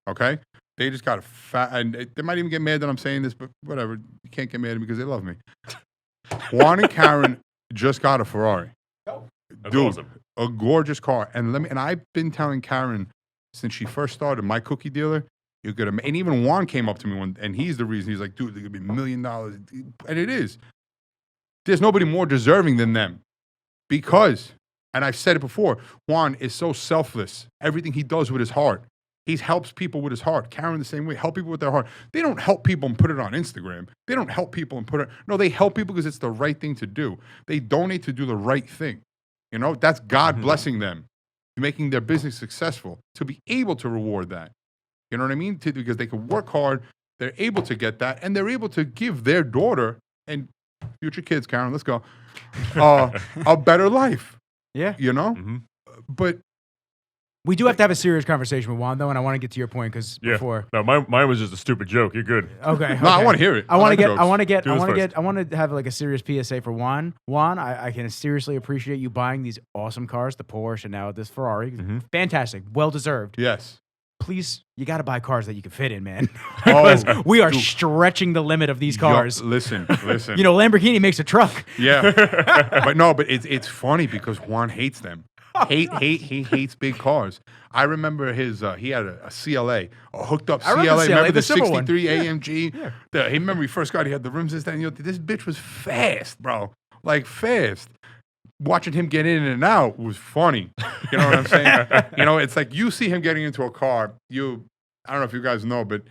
okay? They just got a fat... And they might even get mad that I'm saying this, but whatever. You can't get mad at me because they love me. Juan and Karen just got a Ferrari. That's awesome. A gorgeous car. And I've been telling Karen since she first started, my cookie dealer, you're gonna, and even Juan came up to me and he's the reason. He's like, dude, they're gonna be $1 million. And it is. There's nobody more deserving than them. Because, and I've said it before, Juan is so selfless. Everything he does with his heart. He helps people with his heart. Karen the same way. Help people with their heart. They don't help people and put it on Instagram. They don't help people and put it. No, they help people because it's the right thing to do. They donate to do the right thing. You know, that's God blessing them, making their business successful to be able to reward that. You know what I mean? Because they can work hard. They're able to get that, and they're able to give their daughter and future kids, Karen, let's go, a better life. Yeah. You know? But we do have to have a serious conversation with Juan, though, and I want to get to your point because before. No, mine was just a stupid joke. You're good. Okay. No, I want to hear it. I want to have like a serious PSA for Juan. Juan, I can seriously appreciate you buying these awesome cars, the Porsche and now this Ferrari. Fantastic, well deserved. Yes. Please, you got to buy cars that you can fit in, man. Because we are stretching the limit of these cars. Listen. You know, Lamborghini makes a truck. Yeah. but it's funny because Juan hates them. He hates big cars. I remember he had a CLA, a hooked up CLA. Remember the 63 AMG? Yeah. Remember he first got, he had the rims and this bitch was fast, bro. Like fast. Watching him get in and out was funny. You know what I'm saying? You know, it's like you see him getting into a car. I don't know if you guys know, but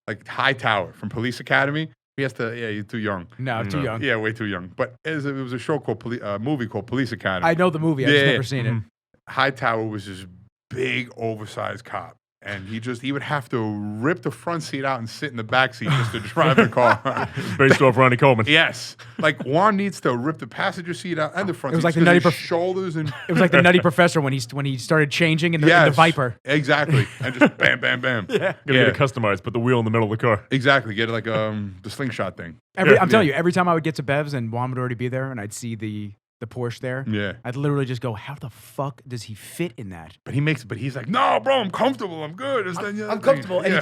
like Hightower from Police Academy, he has to. Yeah, you're too young. No, too young. Yeah, way too young. But it was a show called movie called Police Academy. I know the movie. I've just never seen it. Hightower was this big, oversized cop. And he would have to rip the front seat out and sit in the back seat just to drive the car. Based off Ronnie Coleman. Yes. Like Juan needs to rip the passenger seat out and the front seat. It was like the Nutty shoulders and it was like the Nutty Professor when he started changing in the Viper. Exactly. And just bam, bam, bam. Gotta get it customized. Put the wheel in the middle of the car. Exactly. Get it like the slingshot thing. I'm telling you, every time I would get to Bev's and Juan would already be there and I'd see the Porsche there. Yeah. I'd literally just go, how the fuck does he fit in that? But he's like, no, bro, I'm comfortable. I'm good. I'm comfortable. And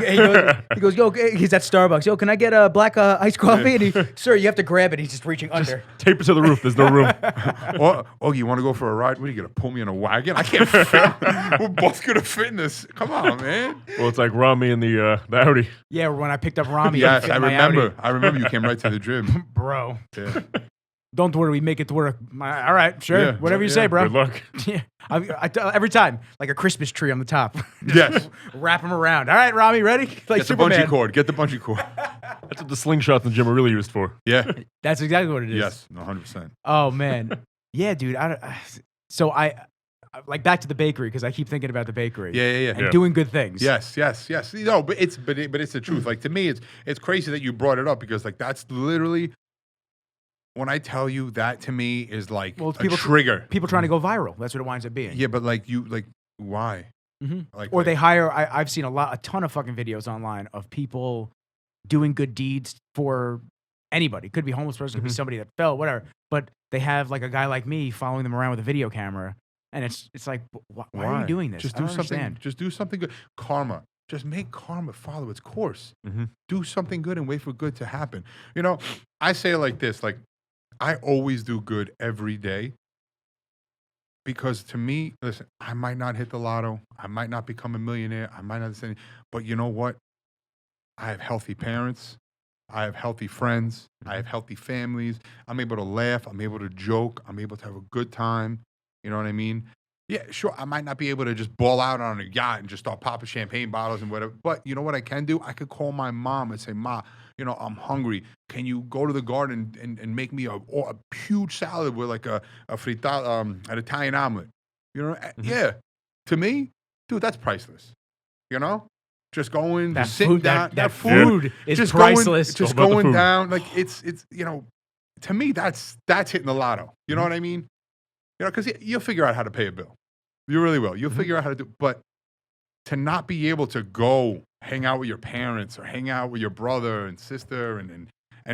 he goes, yo, he's at Starbucks. Yo, can I get a black iced coffee? And sir, you have to grab it. He's just reaching under. Tape it to the roof. There's no room. Augie, you want to go for a ride? What are you going to pull me in a wagon? I can't fit. We're both going to fit in this. Come on, man. Well, it's like Rami and the Audi. Yeah, when I picked up Rami. Yes, I remember. I remember you came right to the gym. Bro. Yeah. Don't worry, we make it work. All right, sure. Whatever you say, bro. Good luck. Yeah. Every time, like a Christmas tree on the top. Yes. Wrap him around. All right, Rami, ready? Like Get the bungee cord. Get the bungee cord. That's what the slingshots in the gym are really used for. Yeah. That's exactly what it is. Yes, 100%. Oh, man. Yeah, dude. like back to the bakery because I keep thinking about the bakery. Yeah. And doing good things. Yes. You know, but it's the truth. Like to me, it's crazy that you brought it up because like that's literally when I tell you that to me is like a trigger. People trying to go viral. That's what it winds up being. Yeah, but like why? Like, or they hire. I've seen a ton of fucking videos online of people doing good deeds for anybody. Could be a homeless person, could be somebody that fell, whatever. But they have like a guy like me following them around with a video camera, and it's like, why are you doing this? Just do something. Just do something good. Karma. Just make karma follow its course. Do something good and wait for good to happen. You know, I say it like this: like I always do good every day. Because to me, listen, I might not hit the lotto. I might not become a millionaire. I might not say, but you know what? I have healthy parents. I have healthy friends. I have healthy families. I'm able to laugh. I'm able to joke. I'm able to have a good time. You know what I mean? Yeah, sure. I might not be able to just ball out on a yacht and just start popping champagne bottles and whatever. But you know what I can do? I could call my mom and say, Ma, you know, I'm hungry. Can you go to the garden and make me a huge salad with like an Italian omelet? You know? Yeah. To me, dude, that's priceless. You know? Just going, just sitting down. That food is just priceless. Going down. Like it's you know, to me, that's hitting the lotto. You know what I mean? You know, because you'll figure out how to pay a bill. You really will. You'll figure out how to do. But to not be able to go hang out with your parents or hang out with your brother and sister and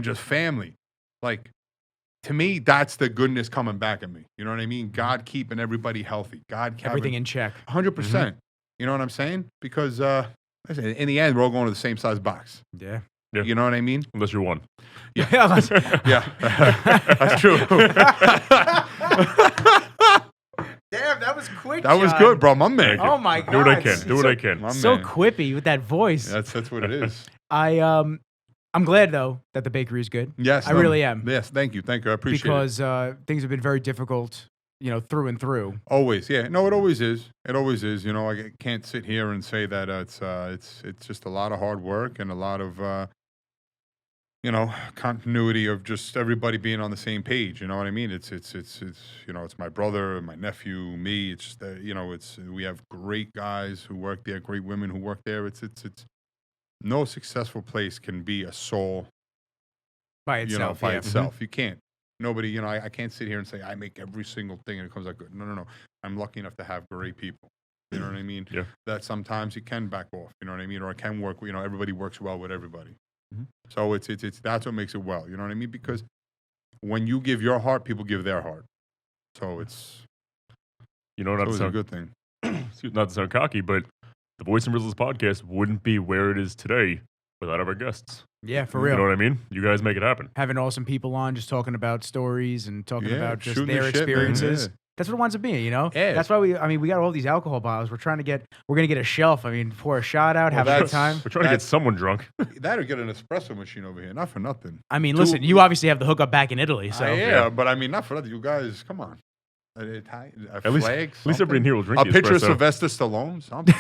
just family, like to me, that's the goodness coming back at me. You know what I mean? God keeping everybody healthy. God everything in check. 100%. You know what I'm saying? Because listen, in the end, we're all going to the same size box. Yeah. You know what I mean? Unless you're one. Yeah. That's true. Damn, that was quick. That was good, bro. My man. Oh my god. Do what I can. Do what I can. So quippy with that voice. That's what it is. I'm glad though that the bakery is good. Yes, I really am. Yes, thank you. I appreciate it. Because things have been very difficult, you know, through and through. Always, yeah. No, it always is. It always is. You know, I can't sit here and say that it's just a lot of hard work and a lot of you know, continuity of just everybody being on the same page. You know what I mean? It's you know, it's my brother, my nephew, me. It's just you know, we have great guys who work there, great women who work there. It's no successful place can be a soul by itself. You know, by itself. You can't. Nobody. You know, I can't sit here and say I make every single thing and it comes out good. No. I'm lucky enough to have great people. You know what I mean? Yeah. That sometimes you can back off. You know what I mean? Or I can work. You know, everybody works well with everybody. So it's that's what makes it well. You know what I mean? Because when you give your heart, people give their heart. So it's a good thing. Not to sound cocky, but the Voice and Rizzles podcast wouldn't be where it is today without our guests. Yeah, for real. You know what I mean? You guys make it happen. Having awesome people on, just talking about stories and talking about just their experiences. That's what it winds up being, you know? Yeah. That's why we got all these alcohol bottles. We're going to get a shelf. I mean, pour a shot out, have a good time. We're trying to get someone drunk. That or get an espresso machine over here. Not for nothing. I mean, listen, you obviously have the hookup back in Italy. So but I mean, not for nothing. You guys, come on. At least everybody in here will drink a picture of Sylvester Stallone? Something.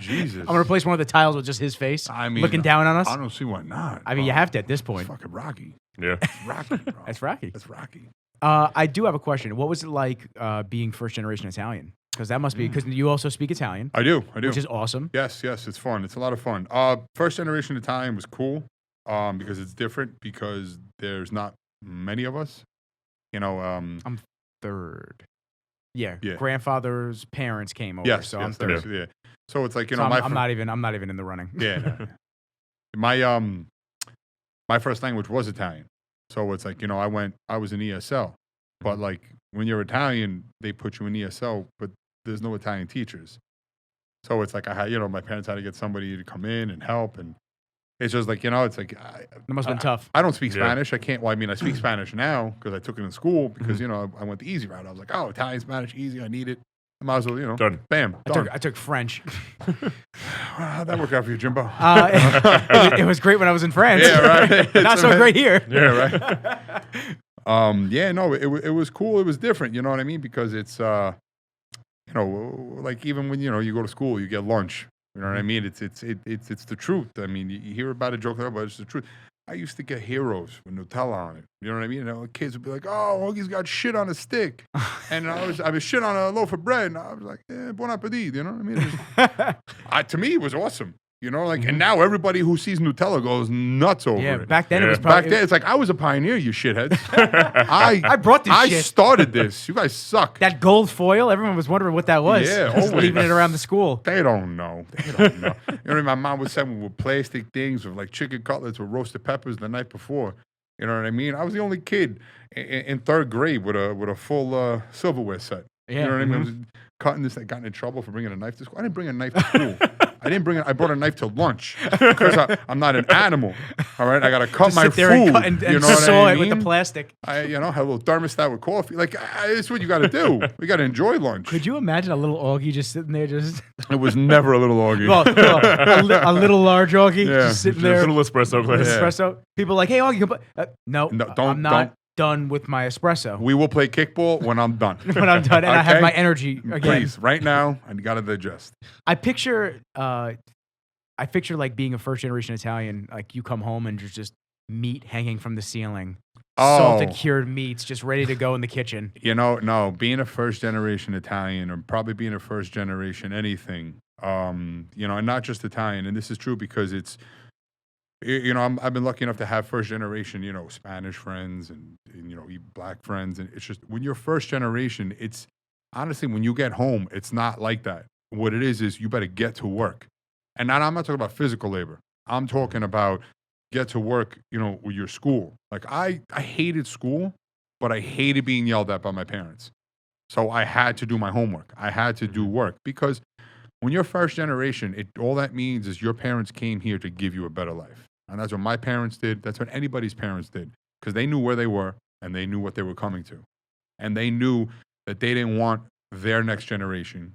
Jesus. I'm going to replace one of the tiles with just his face looking down on us. I don't see why not. I mean, you have to at this point. It's fucking Rocky. Yeah. It's Rocky, bro. That's Rocky. That's Rocky. I do have a question. What was it like being first generation Italian? Because that must be, because you also speak Italian. I do. Which is awesome. Yes, it's fun. It's a lot of fun. First generation Italian was cool because it's different because there's not many of us. You know, I'm third. Yeah. Grandfather's parents came over. Yes, so I'm third. Yeah. So it's like, you know, I'm not even in the running. Yeah. My first language was Italian. So it's like, you know, I was in ESL, but like when you're Italian, they put you in ESL, but there's no Italian teachers. So it's like my parents had to get somebody to come in and help. And it's just like, you know, it's like. It must have been tough. I don't speak Spanish. I can't. Well, I mean, I speak Spanish now because I took it in school because, you know, I went the easy route. I was like, oh, Italian, Spanish, easy. I need it. I might as well, you know. Done. Bam. I took French. How'd that work out for you, Jimbo? It was great when I was in France. Yeah, right. Not so great here. Yeah, right. It was cool. It was different. You know what I mean? Because it's, you know, like even when, you know, you go to school, you get lunch. You know what I mean? It's the truth. I mean, you hear about a joke, but it's the truth. I used to get heroes with Nutella on it. You know what I mean? And the kids would be like, "Oh, Augie's got shit on a stick," and I was shit on a loaf of bread, and I was like, "Bon appetit." You know what I mean? To me, it was awesome. You know, like, and now everybody who sees Nutella goes nuts over it. Yeah, back then it was probably... Back then, it's like, I was a pioneer, you shitheads. I brought this shit. I started this. You guys suck. That gold foil, everyone was wondering what that was. Yeah, just leaving it around the school. They don't know. You know what I mean? My mom would send me with plastic things with like chicken cutlets with roasted peppers the night before. You know what I mean? I was the only kid in third grade with a full silverware set. Yeah. You know what I mean? I was cutting this. I got in trouble for bringing a knife to school. I didn't bring a knife to school. I brought a knife to lunch because I'm not an animal. All right, I got to cut just my sit there food. And cut and you know saw what I it mean? with the plastic. Have a little thermostat with coffee. Like, it's what you got to do. We got to enjoy lunch. Could you imagine a little Augie just sitting there just... It was never a little Augie. a little large Augie just sitting there. A little espresso glass. Espresso. People are like, hey, Augie, no, I'm not done with my espresso. We will play kickball when I'm done. When I'm done, and I have my energy again. Please, right now, I got to digest. I picture like being a first generation Italian. Like you come home and there's just meat hanging from the ceiling, salted cured meats just ready to go in the kitchen. No, being a first generation Italian, or probably being a first generation anything, and not just Italian. And this is true because it's. I've been lucky enough to have first generation, Spanish friends and black friends. And it's just, when you're first generation, it's honestly, when you get home, it's not like that. What it is you better get to work. And I'm not talking about physical labor. I'm talking about get to work, with your school. Like I hated school, but I hated being yelled at by my parents. So I had to do my homework. I had to do work because when you're first generation, all that means is your parents came here to give you a better life. And that's what my parents did. That's what anybody's parents did. Because they knew where they were and they knew what they were coming to. And they knew that they didn't want their next generation,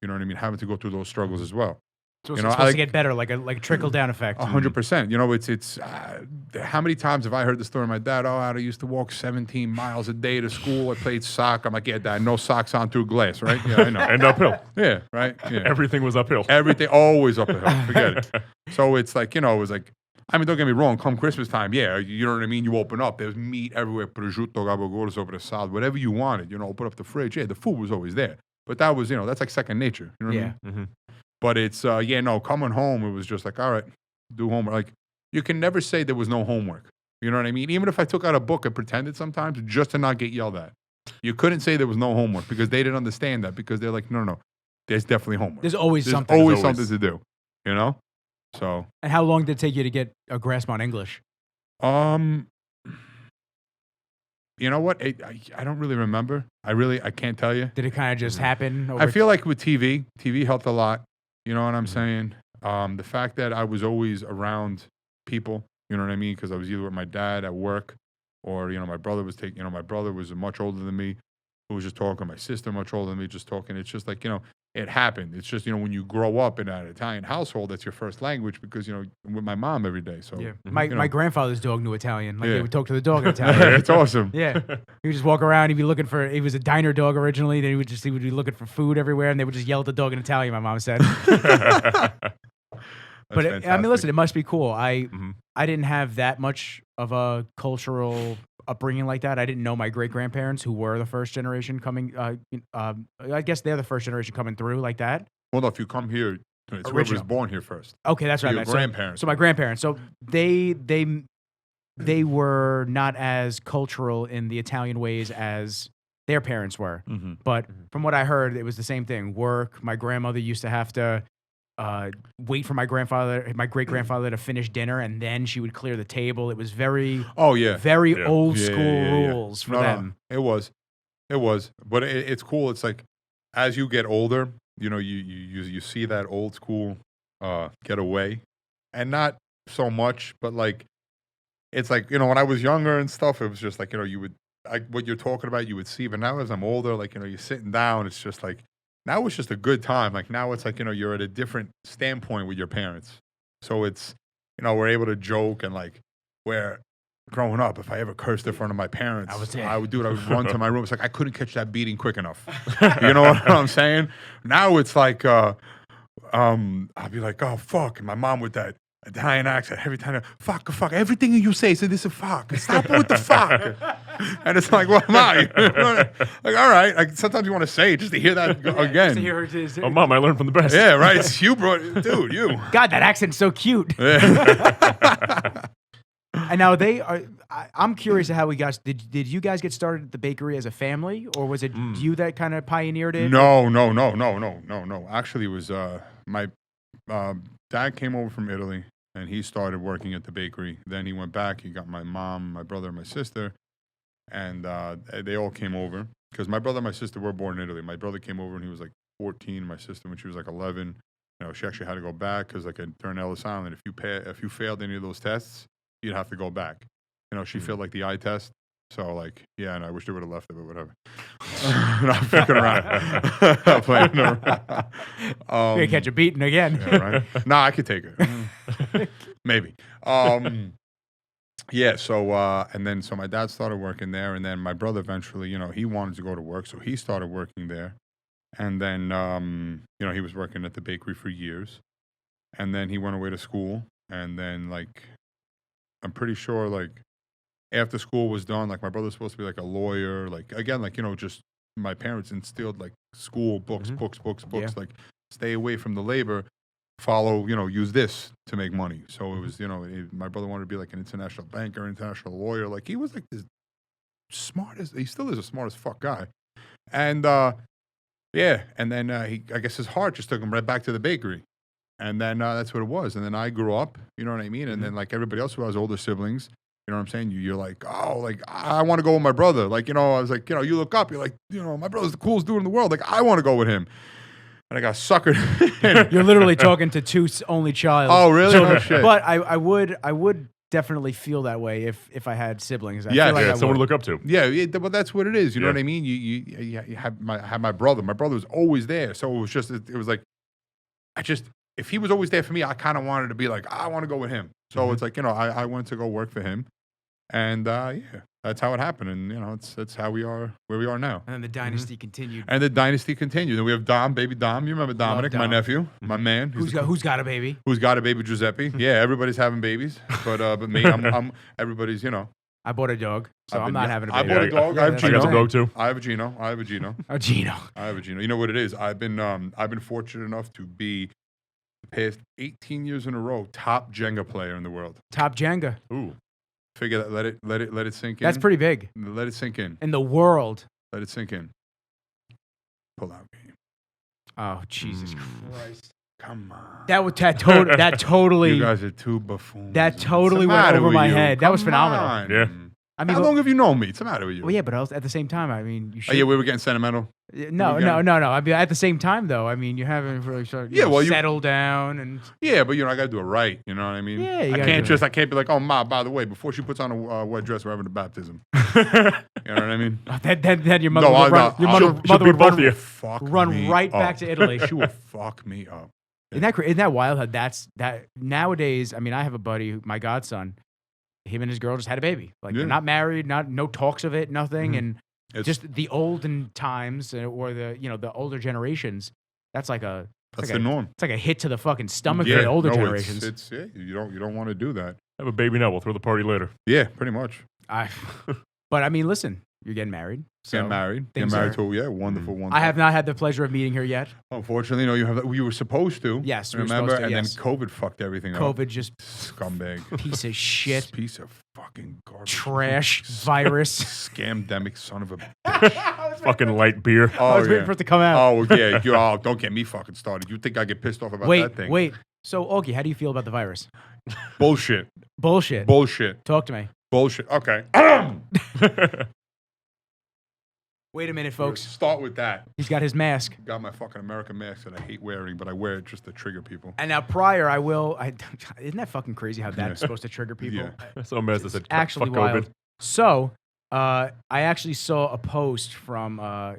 having to go through those struggles as well. So it's supposed to get better, like a trickle-down effect. 100%. It's how many times have I heard the story of my dad? Oh, I used to walk 17 miles a day to school. I played soccer. I'm like, yeah, Dad, no socks on through glass, right? Yeah, I know. And uphill. Yeah, right? Yeah. Everything was uphill. Everything, always uphill. Forget it. So it's like, it was like, don't get me wrong, come Christmas time, yeah, you know what I mean? You open up, there's meat everywhere, prosciutto, gabagoles, sopressado, whatever you wanted, open up the fridge. Yeah, the food was always there. But that was, that's like second nature. You know what I mean? Mm-hmm. But it's, coming home, it was just like, all right, do homework. Like, you can never say there was no homework. You know what I mean? Even if I took out a book, I pretended sometimes just to not get yelled at. You couldn't say there was no homework because they didn't understand that because they're like, no, there's definitely homework. There's always something. There's always something to do, So. And how long did it take you to get a grasp on English? You know what? I don't really remember. I can't tell you. Did it kind of just happen? I feel like with TV helped a lot. You know what I'm saying? The fact that I was always around people, you know what I mean? Because I was either with my dad at work or, my brother was my brother was much older than me who was just talking. My sister much older than me just talking. It's just like, it happened. It's just, when you grow up in an Italian household, that's your first language because, with my mom every day. So, yeah. My grandfather's dog knew Italian. Like, they would talk to the dog in Italian. It's awesome. Yeah. He would just walk around. He'd be looking for, he was a diner dog originally. Then he would be looking for food everywhere and they would just yell at the dog in Italian, my mom said. But listen, it must be cool. I didn't have that much of a cultural upbringing like that. I didn't know my great-grandparents who were the first generation coming. I guess they're the first generation coming through like that. Well, no, if you come here, it's whoever was born here first. Okay, that's right. Your grandparents. So my grandparents. So they were not as cultural in the Italian ways as their parents were. Mm-hmm. But from what I heard, it was the same thing. Work. My grandmother used to have to wait for my great-grandfather to finish dinner, and then she would clear the table. It was very old school rules for them. No, it was. But it's cool. It's like as you get older, you see that old school get away, and not so much, but like it's like when I was younger and stuff, it was just like you would what you're talking about, you would see. But now as I'm older, like you're sitting down, it's just like. Now it's just a good time. Like now it's like, you're at a different standpoint with your parents. So it's, we're able to joke and like where growing up, if I ever cursed in frront of my parents, I would run to my room. It's like, I couldn't catch that beating quick enough. You know what I'm saying? Now it's like, I'll be like, oh, fuck. And my mom with that Italian accent every time. Fuck, everything you say, so this is fuck. Stop with the fuck. And it's like, what am I? Like, all right. Like, sometimes you want to say it just to hear that again. To hear it, oh, Mom, I learned from the best. Yeah, right. It's you, bro. Dude, you. God, that accent's so cute. Yeah. And now I'm curious how we got. Did you guys get started at the bakery as a family, or was it you that kind of pioneered it? No. Actually, it was my dad came over from Italy, and he started working at the bakery. Then he went back. He got my mom, my brother, and my sister, and they all came over because my brother and my sister were born in Italy. My brother came over when he was like 14. My sister when she was like 11. You know, she actually had to go back because like during Ellis Island, if you failed any of those tests, you'd have to go back. You know, she failed like the eye test. So like, yeah, and I wish they would have left it, but whatever. No, I'm fucking around. I'm playing around. You catch a beating again. Yeah, right? Nah, I could take it. Maybe. Yeah, so and then so my dad started working there, and then my brother eventually, you know, he wanted to go to work, so he started working there. And then you know, he was working at the bakery for years. And then he went away to school, and then like I'm pretty sure like after school was done, like my brother was supposed to be like a lawyer, like again, like, you know, just my parents instilled like school, books, Yeah. like stay away from the labor, follow, you know, use this to make money. So it was, you know, my brother wanted to be like an international banker, international lawyer. Like he was like this he still is a smart as fuck guy. And yeah, and then I guess his heart just took him right back to the bakery. And then that's what it was. And then I grew up, you know what I mean? And then like everybody else who has older siblings, you know what I'm saying? You're like, oh, like I want to go with my brother. Like, you know, I was like, you know, you look up, you're like, you know, my brother's the coolest dude in the world. Like, I want to go with him. And I got suckered. You're literally talking to two only child. Oh, really? Oh, shit. But I would definitely feel that way if I had siblings. I Yeah, feel like yeah, I someone to would. look up to. Yeah, well, that's what it is. You know Yeah. what I mean? You had my brother. My brother was always there. So it was just, it was like, if he was always there for me, I kind of wanted to be like, I want to go with him. So it's like, you know, I went to go work for him. And yeah, that's how it happened. And, you know, it's how we are where we are now. And then the dynasty continued. And the dynasty continued. And we have Dom, baby Dom. You remember Dominic, my Dom. nephew, my man. Who's got a baby? Who's got a baby, Giuseppe. Yeah, everybody's having babies. But me, I'm everybody's, you know. I bought a dog, so I'm not having a I baby. bought a dog. I have that's Gino. what I'm saying. Go to. I have a Gino. Oh, Gino. I have a Gino. You know what it is? I've been fortunate enough to be the past 18 years in a row top Jenga player in the world. Top Jenga. Ooh. Figure that. Let it sink in. That's pretty big. Let it sink in. In the world. Let it sink in. Pull out game. Oh, Jesus Christ. Come on. That totally. You guys are two buffoons. That totally What's the went matter over with my you? head. That was Come phenomenal. on. Yeah. I mean, How long have you known me? What's the matter with you? Well, yeah, but at the same time, I mean, you should. Oh, yeah, we were getting sentimental. No. I mean, at the same time, though, I mean, you haven't really started. Yeah, well, you settle down and. Yeah, but you know, I goto do it right. You know what I mean? Yeah, you I gotta can't do it. I can't be like, oh, Ma, by the way, before she puts on a wet dress, we're having a baptism. You know what I mean? Then your mother No, would run. Your she'll mother beat would both of you. run me right up. back to Italy. She will fuck me up. Isn't that wild? How that nowadays? I mean, I have a buddy, my godson. Him and his girl just had a baby. Like they're not married, no talks of it, nothing, and just the olden times or the older generations. That's like That's the norm. It's like a hit to the fucking stomach for the older generations. It's you don't want to do that. Have a baby now. We'll throw the party later. Yeah, pretty much. But I mean, listen, you're getting married. So Get married things to are- wonderful one. I have not had the pleasure of meeting her yet. Unfortunately, no, you were supposed to. Yes, we were remember, supposed to, and yes. then COVID fucked everything up. COVID just Scumbag. piece of shit, Piece of fucking garbage. trash, virus. Scamdemic son of a. Fucking light beer. Oh, I was waiting for it to come out. Oh yeah, don't get me fucking started. You think I get pissed off about that thing? Wait. So, Augie, how do you feel about the virus? Bullshit. Bullshit. Talk to me. Bullshit. Okay. Wait a minute, folks. Start with that. He's got his mask. Got my fucking American mask that I hate wearing, but I wear it just to trigger people. And now isn't that fucking crazy how that's supposed to trigger people? Yeah. So mad that said, Actually fuck wild. COVID. So, I actually saw a post from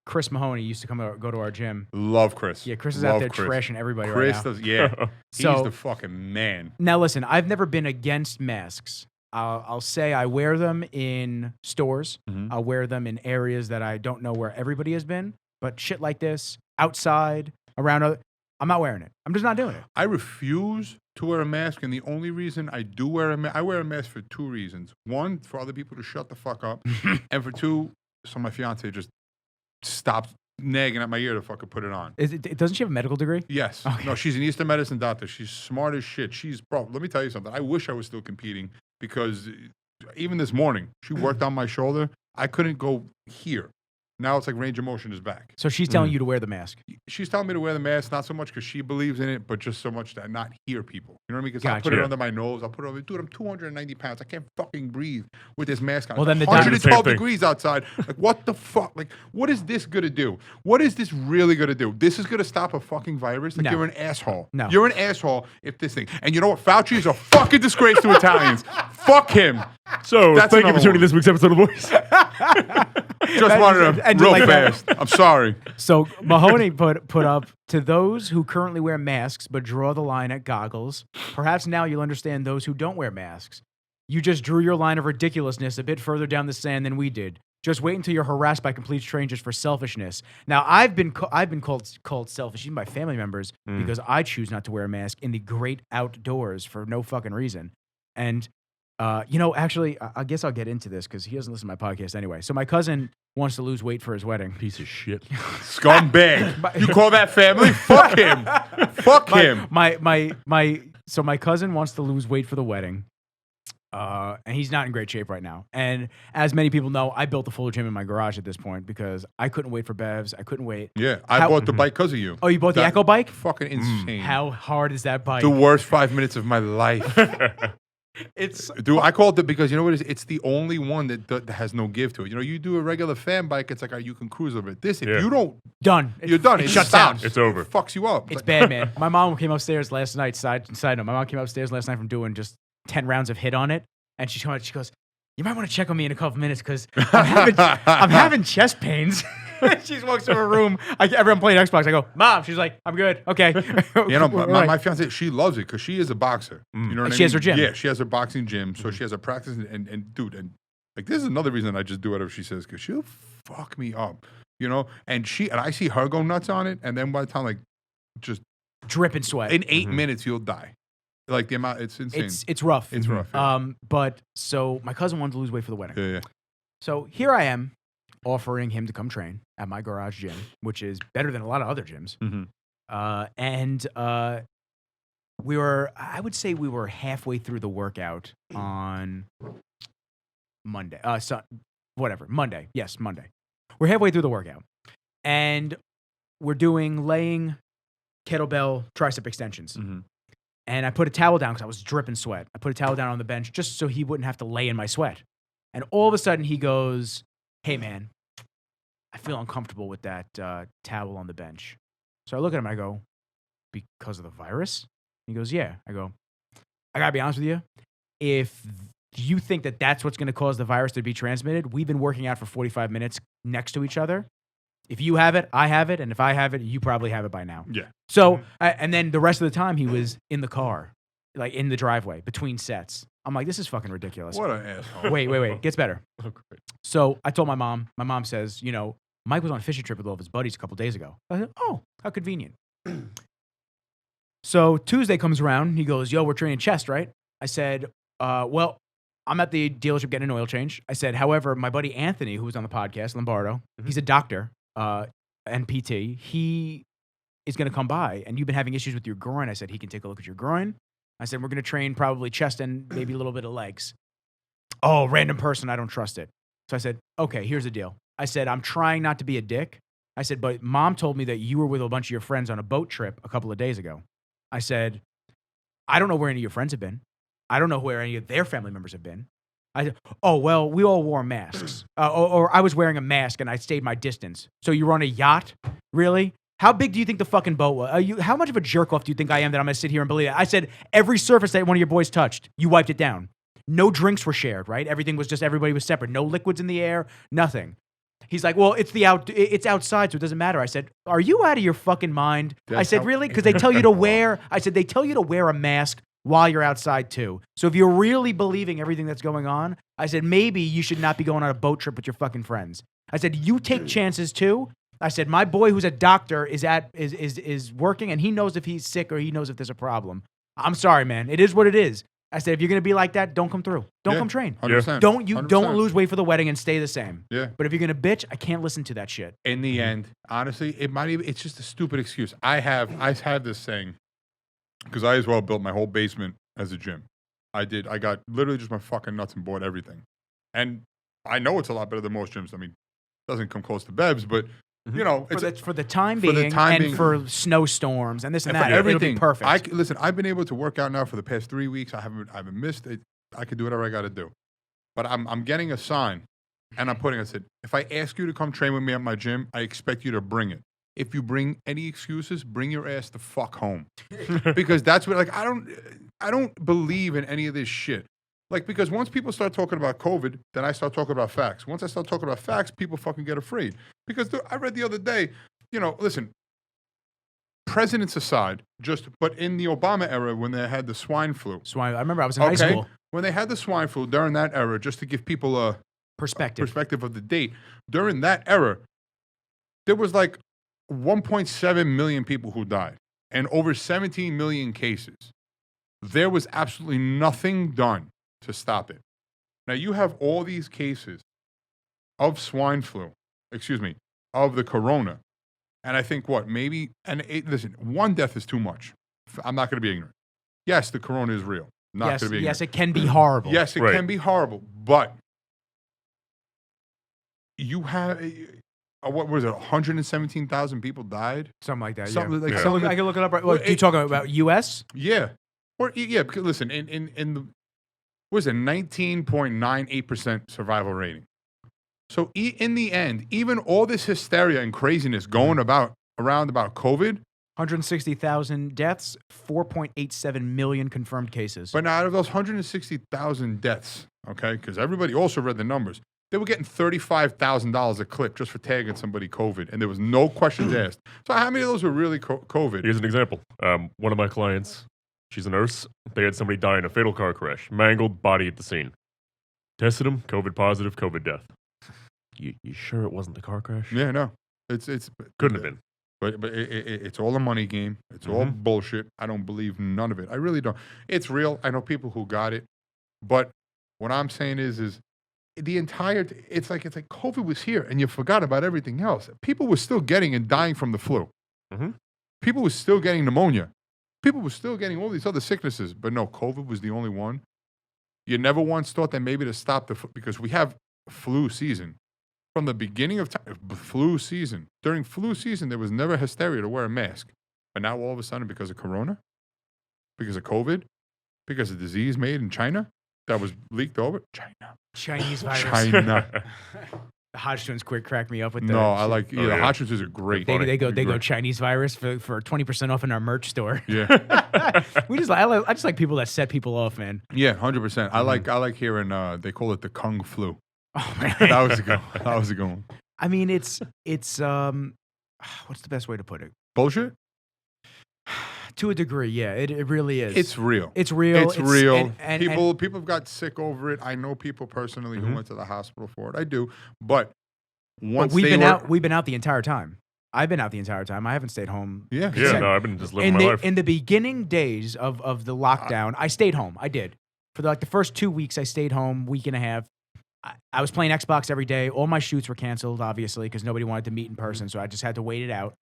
Chris Mahoney. He used to go to our gym. Love Chris. Yeah, Chris is Love out there Chris. trashing everybody Chris right now. does, yeah. He's So- the fucking man. Now, listen, I've never been against masks. I'll say I wear them in stores. Mhm. I'll wear them in areas that I don't know where everybody has been. But shit like this, outside, around other, I'm not wearing it. I'm just not doing it. I refuse to wear a mask, and the only reason I do wear a mask, I wear a mask for 2 reasons. 1, for other people to shut the fuck up, and for 2, so my fiance just stopped nagging at my ear to fucking put it on. Doesn't she have a medical degree? Yes. Okay. No, she's an Eastern medicine doctor. She's smart as shit. Bro, let me tell you something. I wish I was still competing because even this morning, she worked on my shoulder. I couldn't go here. Now it's like range of motion is back. So she's telling you to wear the mask? She's telling me to wear the mask, not so much because she believes in it, but just so much to not hear people. You know what I mean? Because I'll put it under my nose. I'll put it over. Dude, I'm 290 pounds. I can't fucking breathe with this mask on. Well, then 112 degrees outside. Like, what the fuck? Like, what is this going to do? What is this really going to do? This is going to stop a fucking virus? Like, you're an asshole. No. You're an asshole if this thing. And you know what? Fauci is a fucking disgrace to Italians. Fuck him. So, thank you for tuning this week's episode of The Voice. Just wanted to real like fast. I'm sorry. So Mahoney put up, to those who currently wear masks but draw the line at goggles, perhaps now you'll understand those who don't wear masks. You just drew your line of ridiculousness a bit further down the sand than we did. Just wait until you're harassed by complete strangers for selfishness. Now, I've been called selfish, even by family members, because I choose not to wear a mask in the great outdoors for no fucking reason. And actually, I guess I'll get into this because he doesn't listen to my podcast anyway. So my cousin wants to lose weight for his wedding. Piece of shit. Scumbag. You call that family? Fuck him. Fuck him. So my cousin wants to lose weight for the wedding. And he's not in great shape right now. And as many people know, I built a full gym in my garage at this point because I couldn't wait for Bevs. I couldn't wait. Yeah, I bought the bike because of you. Oh, you bought the Echo bike? Fucking insane. How hard is that bike? The worst 5 minutes of my life. Dude, I called it because you know what it is? It's the only one that has no give to it. You know, you do a regular fan bike, it's like you can cruise over it. This, if you don't, done. You're done. It shuts down. It's over. It fucks you up. It's bad, man. My mom came upstairs last night. Side note, my mom came upstairs last night from doing just 10 rounds of hit on it, and she goes, "You might want to check on me in a couple minutes because I'm having chest pains." She walks to her room. Everyone playing Xbox. I go, "Mom." She's like, "I'm good. Okay." You know, my fiance, she loves it because she is a boxer. You know what I mean? She has her gym. Yeah, she has her boxing gym, so she has her practice. And dude, and like this is another reason I just do whatever she says because she'll fuck me up. You know, and I see her go nuts on it, and then by the time like just dripping sweat in 8 minutes, you'll die. Like the amount, it's insane. It's rough. It's rough. Yeah. But so my cousin wanted to lose weight for the wedding. Yeah. So here I am, offering him to come train at my garage gym, which is better than a lot of other gyms. I would say we were halfway through the workout on Monday. Monday. Yes, Monday. We're halfway through the workout. And we're doing laying kettlebell tricep extensions. And I put a towel down because I was dripping sweat. I put a towel down on the bench just so he wouldn't have to lay in my sweat. And all of a sudden he goes, "Hey, man, I feel uncomfortable with that towel on the bench." So I look at him and I go, "Because of the virus?" He goes, "Yeah." I go, "I got to be honest with you. If you think that that's what's going to cause the virus to be transmitted, we've been working out for 45 minutes next to each other. If you have it, I have it. And if I have it, you probably have it by now." Yeah. So, and then the rest of the time he was in the car, like in the driveway between sets. I'm like, this is fucking ridiculous. What an asshole. Wait. It gets better. Oh, great. So I told my mom. My mom says, Mike was on a fishing trip with all of his buddies a couple days ago. I said, "Oh, how convenient." So Tuesday comes around. He goes, "Yo, we're training chest, right?" I said, well, I'm at the dealership getting an oil change. I said, however, my buddy Anthony, who was on the podcast, Lombardo, he's a doctor, NPT. He is going to come by, and you've been having issues with your groin. I said, he can take a look at your groin. I said, we're going to train probably chest and maybe a little bit of legs. "Oh, random person, I don't trust it." So I said, "Okay, here's the deal." I said, "I'm trying not to be a dick." I said, "But Mom told me that you were with a bunch of your friends on a boat trip a couple of days ago." I said, "I don't know where any of your friends have been. I don't know where any of their family members have been." I said, "Oh, well, we all wore masks. Or I was wearing a mask and I stayed my distance. So you were on a yacht? Really? How big do you think the fucking boat was? How much of a jerk-off do you think I am that I'm going to sit here and believe it?" I said, "Every surface that one of your boys touched, you wiped it down. No drinks were shared, right? Everything was just, everybody was separate. No liquids in the air, nothing." He's like, "Well, it's outside, so it doesn't matter." I said, "Are you out of your fucking mind?" I said, "Really? Because they tell you to wear," I said, "they tell you to wear a mask while you're outside too. So if you're really believing everything that's going on," I said, "maybe you should not be going on a boat trip with your fucking friends." I said, "You take chances too." I said, "My boy who's a doctor is working and he knows if he's sick or he knows if there's a problem." I'm sorry, man. It is what it is. I said, if you're going to be like that, don't come through. Don't come train. 100%. Don't lose weight for the wedding and stay the same. Yeah. But if you're going to bitch, I can't listen to that shit. In the end, honestly, it's just a stupid excuse. I had this saying, because I as well built my whole basement as a gym. I got literally just my fucking nuts and bought everything. And I know it's a lot better than most gyms. I mean, it doesn't come close to Bev's, but you know, for the time being, and for snowstorms and this and that, everything perfect. Listen, I've been able to work out now for the past 3 weeks. I haven't missed it. I can do whatever I got to do. But I'm getting a sign, and I said, if I ask you to come train with me at my gym, I expect you to bring it. If you bring any excuses, bring your ass the fuck home. Because that's what, like, I don't believe in any of this shit. Like, because once people start talking about COVID, then I start talking about facts. Once I start talking about facts, people fucking get afraid. Because I read the other day, you know, listen, presidents aside, but in the Obama era when they had the swine flu. I remember I was in high school. When they had the swine flu during that era, just to give people a perspective of the date, during that era, there was like 1.7 million people who died and over 17 million cases. There was absolutely nothing done to stop it. Now you have all these cases of swine flu, of the corona. And I think listen, one death is too much. I'm not going to be ignorant. Yes, the corona is real. Yes, it can be horrible. Yes, it can be horrible. But you have, what was it, 117,000 people died? Something like that, I can look it up. Right. Well, you talking about U.S.? Yeah. Because listen, in the, what is it, 19.98% survival rating. So in the end, even all this hysteria and craziness going around about COVID. 160,000 deaths, 4.87 million confirmed cases. But now out of those 160,000 deaths, okay, because everybody also read the numbers, they were getting $35,000 a clip just for tagging somebody COVID, and there was no questions asked. So how many of those were really COVID? Here's an example. One of my clients, she's a nurse. They had somebody die in a fatal car crash. Mangled, body at the scene. Tested him, COVID positive, COVID death. You sure it wasn't the car crash? Yeah, no. It's couldn't have been. But it's all a money game. It's all bullshit. I don't believe none of it. I really don't. It's real. I know people who got it. But what I'm saying is the entire, it's like COVID was here and you forgot about everything else. People were still getting and dying from the flu. Mm-hmm. People were still getting pneumonia. People were still getting all these other sicknesses. But no, COVID was the only one. You never once thought that maybe to stop because we have flu season. From the beginning of time, flu season. During flu season, there was never hysteria to wear a mask. But now all of a sudden, because of Corona, because of COVID, because of disease made in China that was leaked over, Chinese virus. China. The Hodgins quick crack me up with that. No, I like, the Hodgins are great. They go Chinese virus for 20% off in our merch store. Yeah. I just like people that set people off, man. Yeah, 100%. I like hearing, they call it the Kung flu. Oh, man. That was a good one. I mean, it's what's the best way to put it? Bullshit? To a degree, yeah. It really is. It's real. It's real. It's real. People have got sick over it. I know people personally who went to the hospital for it. I do. But we've been out the entire time. I've been out the entire time. I haven't stayed home. Yeah. No, I've been just living my life. In the beginning days of the lockdown, I stayed home. I did. For the first 2 weeks, I stayed home, week and a half. I was playing Xbox every day. All my shoots were canceled, obviously, because nobody wanted to meet in person, so I just had to wait it out.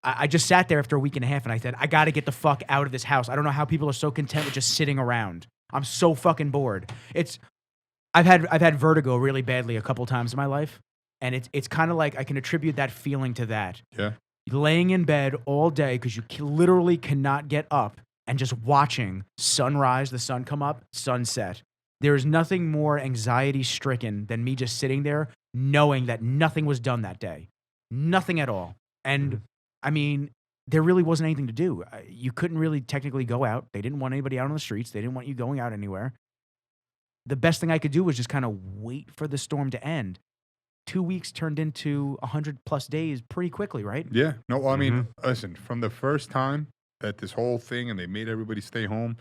I just sat there after a week and a half, and I said, I got to get the fuck out of this house. I don't know how people are so content with just sitting around. I'm so fucking bored. I've had vertigo really badly a couple times in my life, and it's kind of like I can attribute that feeling to that. Yeah. Laying in bed all day because you literally cannot get up and just watching sunrise, the sun come up, sunset. There is nothing more anxiety-stricken than me just sitting there knowing that nothing was done that day. Nothing at all. And, I mean, there really wasn't anything to do. You couldn't really technically go out. They didn't want anybody out on the streets. They didn't want you going out anywhere. The best thing I could do was just kind of wait for the storm to end. 2 weeks turned into 100+ days pretty quickly, right? Yeah. No, I mean, listen, from the first time that this whole thing and they made everybody stay home,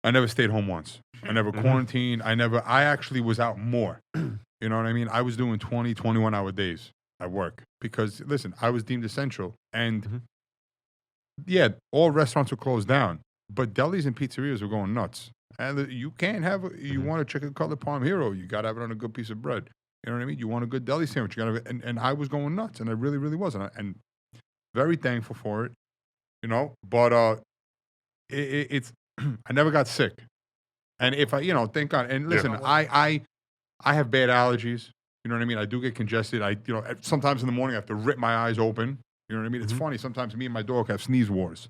I never stayed home once. I never quarantined. I actually was out more. You know what I mean? I was doing 20, 21-hour days at work because, listen, I was deemed essential. And, yeah, all restaurants were closed down. But delis and pizzerias were going nuts. And you can't have, you want a chicken cutlet parm hero, you got to have it on a good piece of bread. You know what I mean? You want a good deli sandwich, you got to, and I was going nuts, and I really, really was. And very thankful for it, you know? But it's, I never got sick. And if I, you know, thank God. And listen, I have bad allergies. You know what I mean? I do get congested. You know, sometimes in the morning I have to rip my eyes open. You know what I mean? It's funny. Sometimes me and my dog have sneeze wars.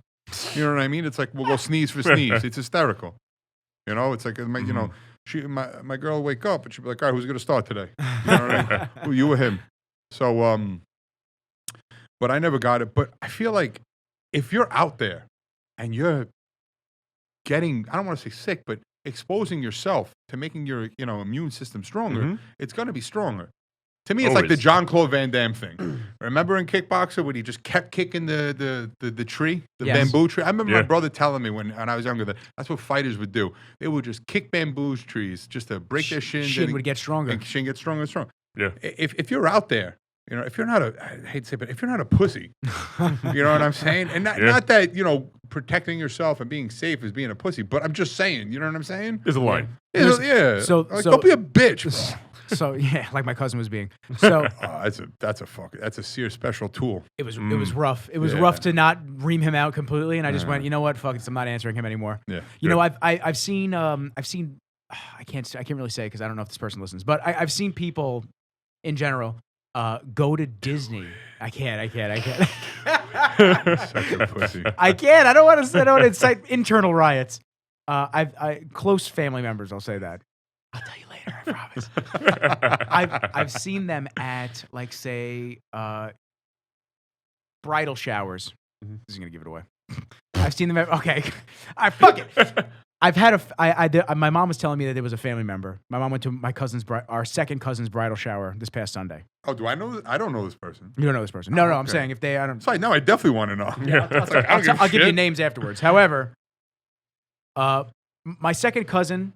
You know what I mean? It's like we'll go sneeze for sneeze. It's hysterical. You know, it's like, you know, my girl will wake up and she'll be like, all right, who's going to start today? You know what I mean? Who, you or him? So, but I never got it. But I feel like if you're out there and you're getting, I don't want to say sick, but exposing yourself to making your, you know, immune system stronger, it's going to be stronger. To me, it's like the Jean-Claude Van Damme thing. Remember in Kickboxer when he just kept kicking the tree, the bamboo tree? I remember my brother telling me when I was younger that that's what fighters would do. They would just kick bamboo trees just to break their shins. Shin would get stronger. And shin gets stronger and stronger. Yeah. If you're out there, you know, if you're not I hate to say, but if you're not a pussy, you know what I'm saying? And not that, you know, protecting yourself and being safe is being a pussy, but I'm just saying, you know what I'm saying? There's a line. Yeah. So don't be a bitch, bro. So yeah, like my cousin was being. So that's a Sear special tool. It was rough. It was rough to not ream him out completely, and I just went, you know what, fuck it, I'm not answering him anymore. Yeah. You know, I've seen I can't really say because I don't know if this person listens, but I've seen people in general go to Disney. I can't. Such a pussy. I can't. I don't want to incite internal riots. Close family members. I'll say that. I'll tell you later. I promise. I've seen them at, like, say, bridal showers. This is gonna give it away. I've seen them at, okay. Fuck it. I've had my mom was telling me that there was a family member. My mom went to our second cousin's bridal shower this past Sunday. Oh, do I know? I don't know this person. You don't know this person? No, I'm saying if they, I don't. Sorry, now I definitely want to know. Yeah, I'll give you names afterwards. However, my second cousin,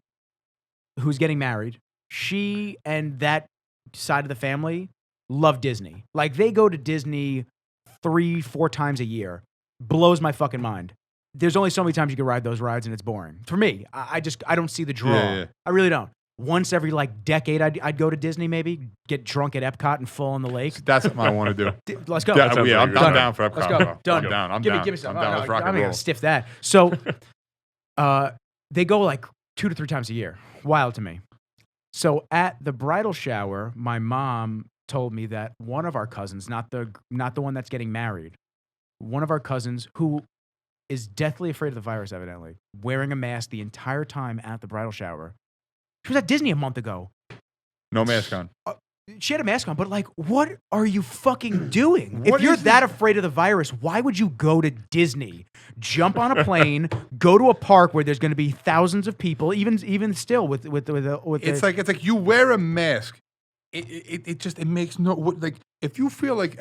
who's getting married, she and that side of the family love Disney. Like, they go to Disney 3-4 times a year. Blows my fucking mind. There's only so many times you can ride those rides, and it's boring. For me, I don't see the draw. Yeah. I really don't. Once every, like, decade, I'd go to Disney, maybe get drunk at Epcot and fall in the lake. That's something I want to do. Let's go. I'm down for Epcot. Let's go. Bro. Done. I'm down. I'm give down. me some. I'm down. Let's rock and I'm roll. gonna stiff that. So, they go like 2 to 3 times a year. Wild to me. So at the bridal shower, my mom told me that one of our cousins, not the one that's getting married, one of our cousins who is deathly afraid of the virus, evidently, wearing a mask the entire time at the bridal shower. She was at Disney a month ago. No mask on. She had a mask on, but, like, what are you fucking doing? If you're that afraid of the virus, why would you go to Disney? Jump on a plane, go to a park where there's going to be thousands of people, even still with It's like you wear a mask. It makes no, like, if you feel like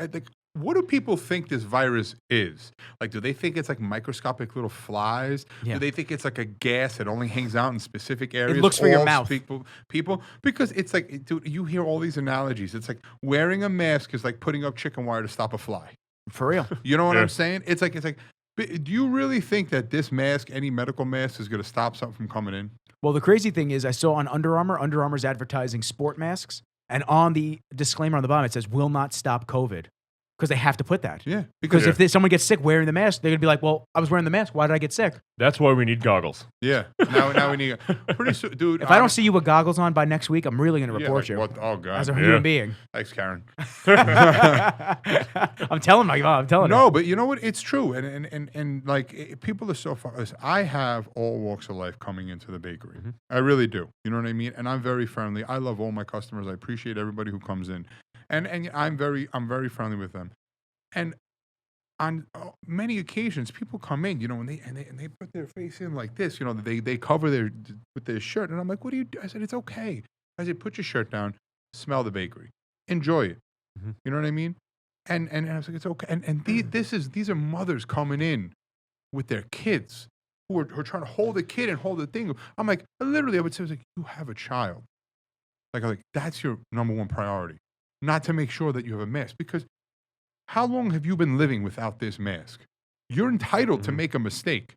what do people think this virus is? Like, do they think it's like microscopic little flies? Yeah. Do they think it's like a gas that only hangs out in specific areas? It looks for your mouth. People, because it's like, dude, you hear all these analogies. It's like wearing a mask is like putting up chicken wire to stop a fly. For real. You know what I'm saying? It's like, do you really think that this mask, any medical mask, is going to stop something from coming in? Well, the crazy thing is I saw on Under Armour's advertising sport masks, and on the disclaimer on the bottom, it says, will not stop COVID. Because they have to put that. Yeah. Because if someone gets sick wearing the mask, they're going to be like, well, I was wearing the mask. Why did I get sick? That's why we need goggles. Yeah. Now we need... Pretty soon, dude... If I don't see you with goggles on by next week, I'm really going to report you. Oh, God. As a human being. Thanks, Karen. I'm telling my mom. I'm telling her. No, but you know what? It's true. And like, people are so far... Listen, I have all walks of life coming into the bakery. Mm-hmm. I really do. You know what I mean? And I'm very friendly. I love all my customers. I appreciate everybody who comes in. And I'm very friendly with them. And on many occasions, people come in, you know, and they put their face in like this, you know, they cover with their shirt, and I'm like, what do you do? I said, it's okay. I said, put your shirt down, smell the bakery, enjoy it. Mm-hmm. You know what I mean? And I was like, it's okay. And these are mothers coming in with their kids who are trying to hold a kid and hold a thing. I'm like, literally, I would say, like, you have a child. Like that's your number one priority, not to make sure that you have a mask, because how long have you been living without this mask? You're entitled to make a mistake.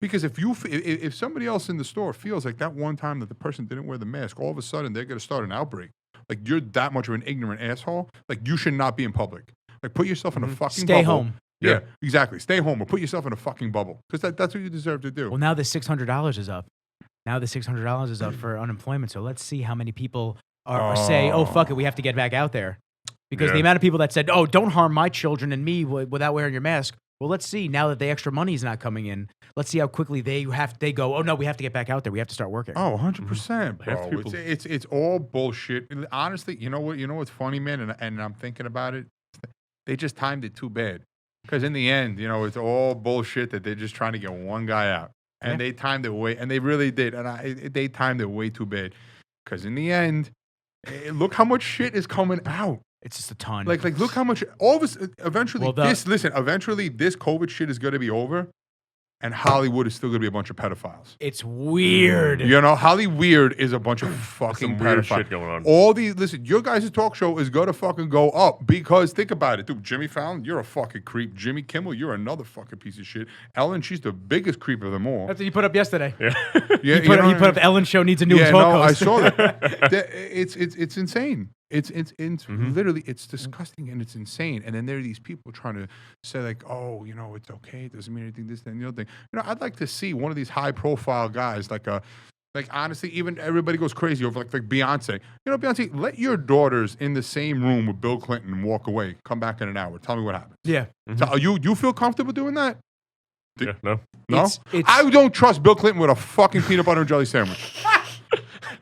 Because if somebody else in the store feels like that one time that the person didn't wear the mask, all of a sudden they're going to start an outbreak. Like, you're that much of an ignorant asshole. Like, you should not be in public. Like, put yourself in a fucking bubble. Stay home. Yeah, exactly. Stay home or put yourself in a fucking bubble. Because that's what you deserve to do. Well, now the $600 is up. Now the $600 is up for unemployment. So let's see how many people say, oh, fuck it, we have to get back out there. Because the amount of people that said, oh, don't harm my children and me without wearing your mask. Well, let's see. Now that the extra money is not coming in, let's see how quickly they go, oh, no, we have to get back out there. We have to start working. Oh, 100%, bro. It's all bullshit. Honestly, you know what's funny, man? And I'm thinking about it. They just timed it too bad. Because in the end, it's all bullshit that they're just trying to get one guy out. And they timed it way, and they really did. And they timed it way too bad. Because in the end, look how much shit is coming out. It's just a ton. Like look how much, all this, eventually, eventually this COVID shit is going to be over. And Hollywood is still going to be a bunch of pedophiles. It's weird. Hollywood is a bunch of fucking pedophiles. Weird shit going on. Listen, your guys' talk show is going to fucking go up because think about it, dude. Jimmy Fallon, you're a fucking creep. Jimmy Kimmel, you're another fucking piece of shit. Ellen, she's the biggest creep of them all. That's what you put up yesterday. Yeah. He put up the Ellen show needs a new talk host. I saw that. It's insane. It's literally, it's disgusting and it's insane. And then there are these people trying to say like, oh, it's okay. It doesn't mean anything, this, that, and the other thing. I'd like to see one of these high profile guys, like honestly, even everybody goes crazy over like Beyonce. Beyonce, let your daughters in the same room with Bill Clinton and walk away. Come back in an hour. Tell me what happens. Yeah. So you feel comfortable doing that? Yeah, no. No? I don't trust Bill Clinton with a fucking peanut butter and jelly sandwich.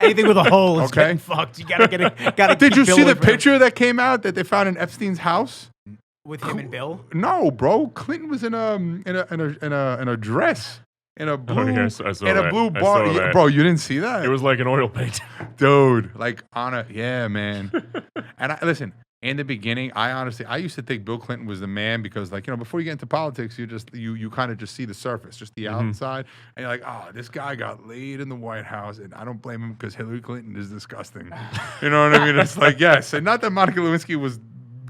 Anything with a hole is getting fucked. You gotta get it. Did you see the picture that came out that they found in Epstein's house with him and Bill? No, bro. Clinton was in a dress in a blue blue bar. Yeah, bro, you didn't see that? It was like an oil paint, dude. Like yeah, man. And listen. In the beginning, I used to think Bill Clinton was the man because, before you get into politics, you kind of just see the surface, just the outside, and you're like, oh, this guy got laid in the White House, and I don't blame him because Hillary Clinton is disgusting. You know what I mean? It's like, yes, and not that Monica Lewinsky was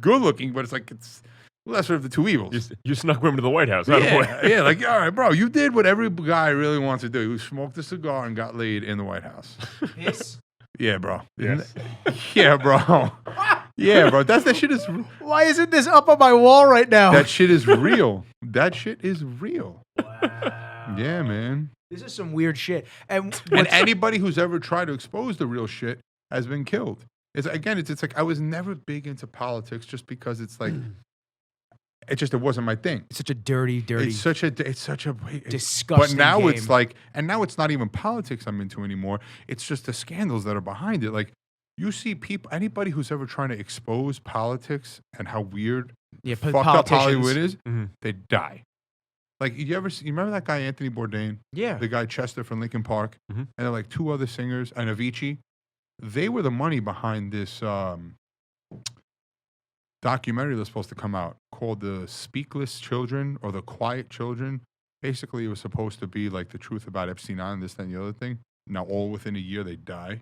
good looking, but it's lesser of the two evils. You snuck women to the White House. Yeah, like, all right, bro, you did what every guy really wants to do. You smoked a cigar and got laid in the White House. Yes. Yeah, bro. Yes. Yeah, bro. Yeah, bro. That shit is. Why isn't this up on my wall right now? That shit is real. That shit is real. Wow. Yeah, man. This is some weird shit. And anybody who's ever tried to expose the real shit has been killed. It's like I was never big into politics just because it's like it wasn't my thing. It's such a dirty. It's such a disgusting. But now game. it's like, and now it's not even politics I'm into anymore. It's just the scandals that are behind it. Like you see anybody who's ever trying to expose politics and how weird, fucked up Hollywood is, they die. Like you remember that guy Anthony Bourdain? Yeah, the guy Chester from Linkin Park, and there like two other singers and Avicii. They were the money behind this. Documentary that's supposed to come out called The Speakless Children or The Quiet Children. Basically, it was supposed to be like the truth about Epstein Island, this, that, and the other thing. Now, all within a year, they die.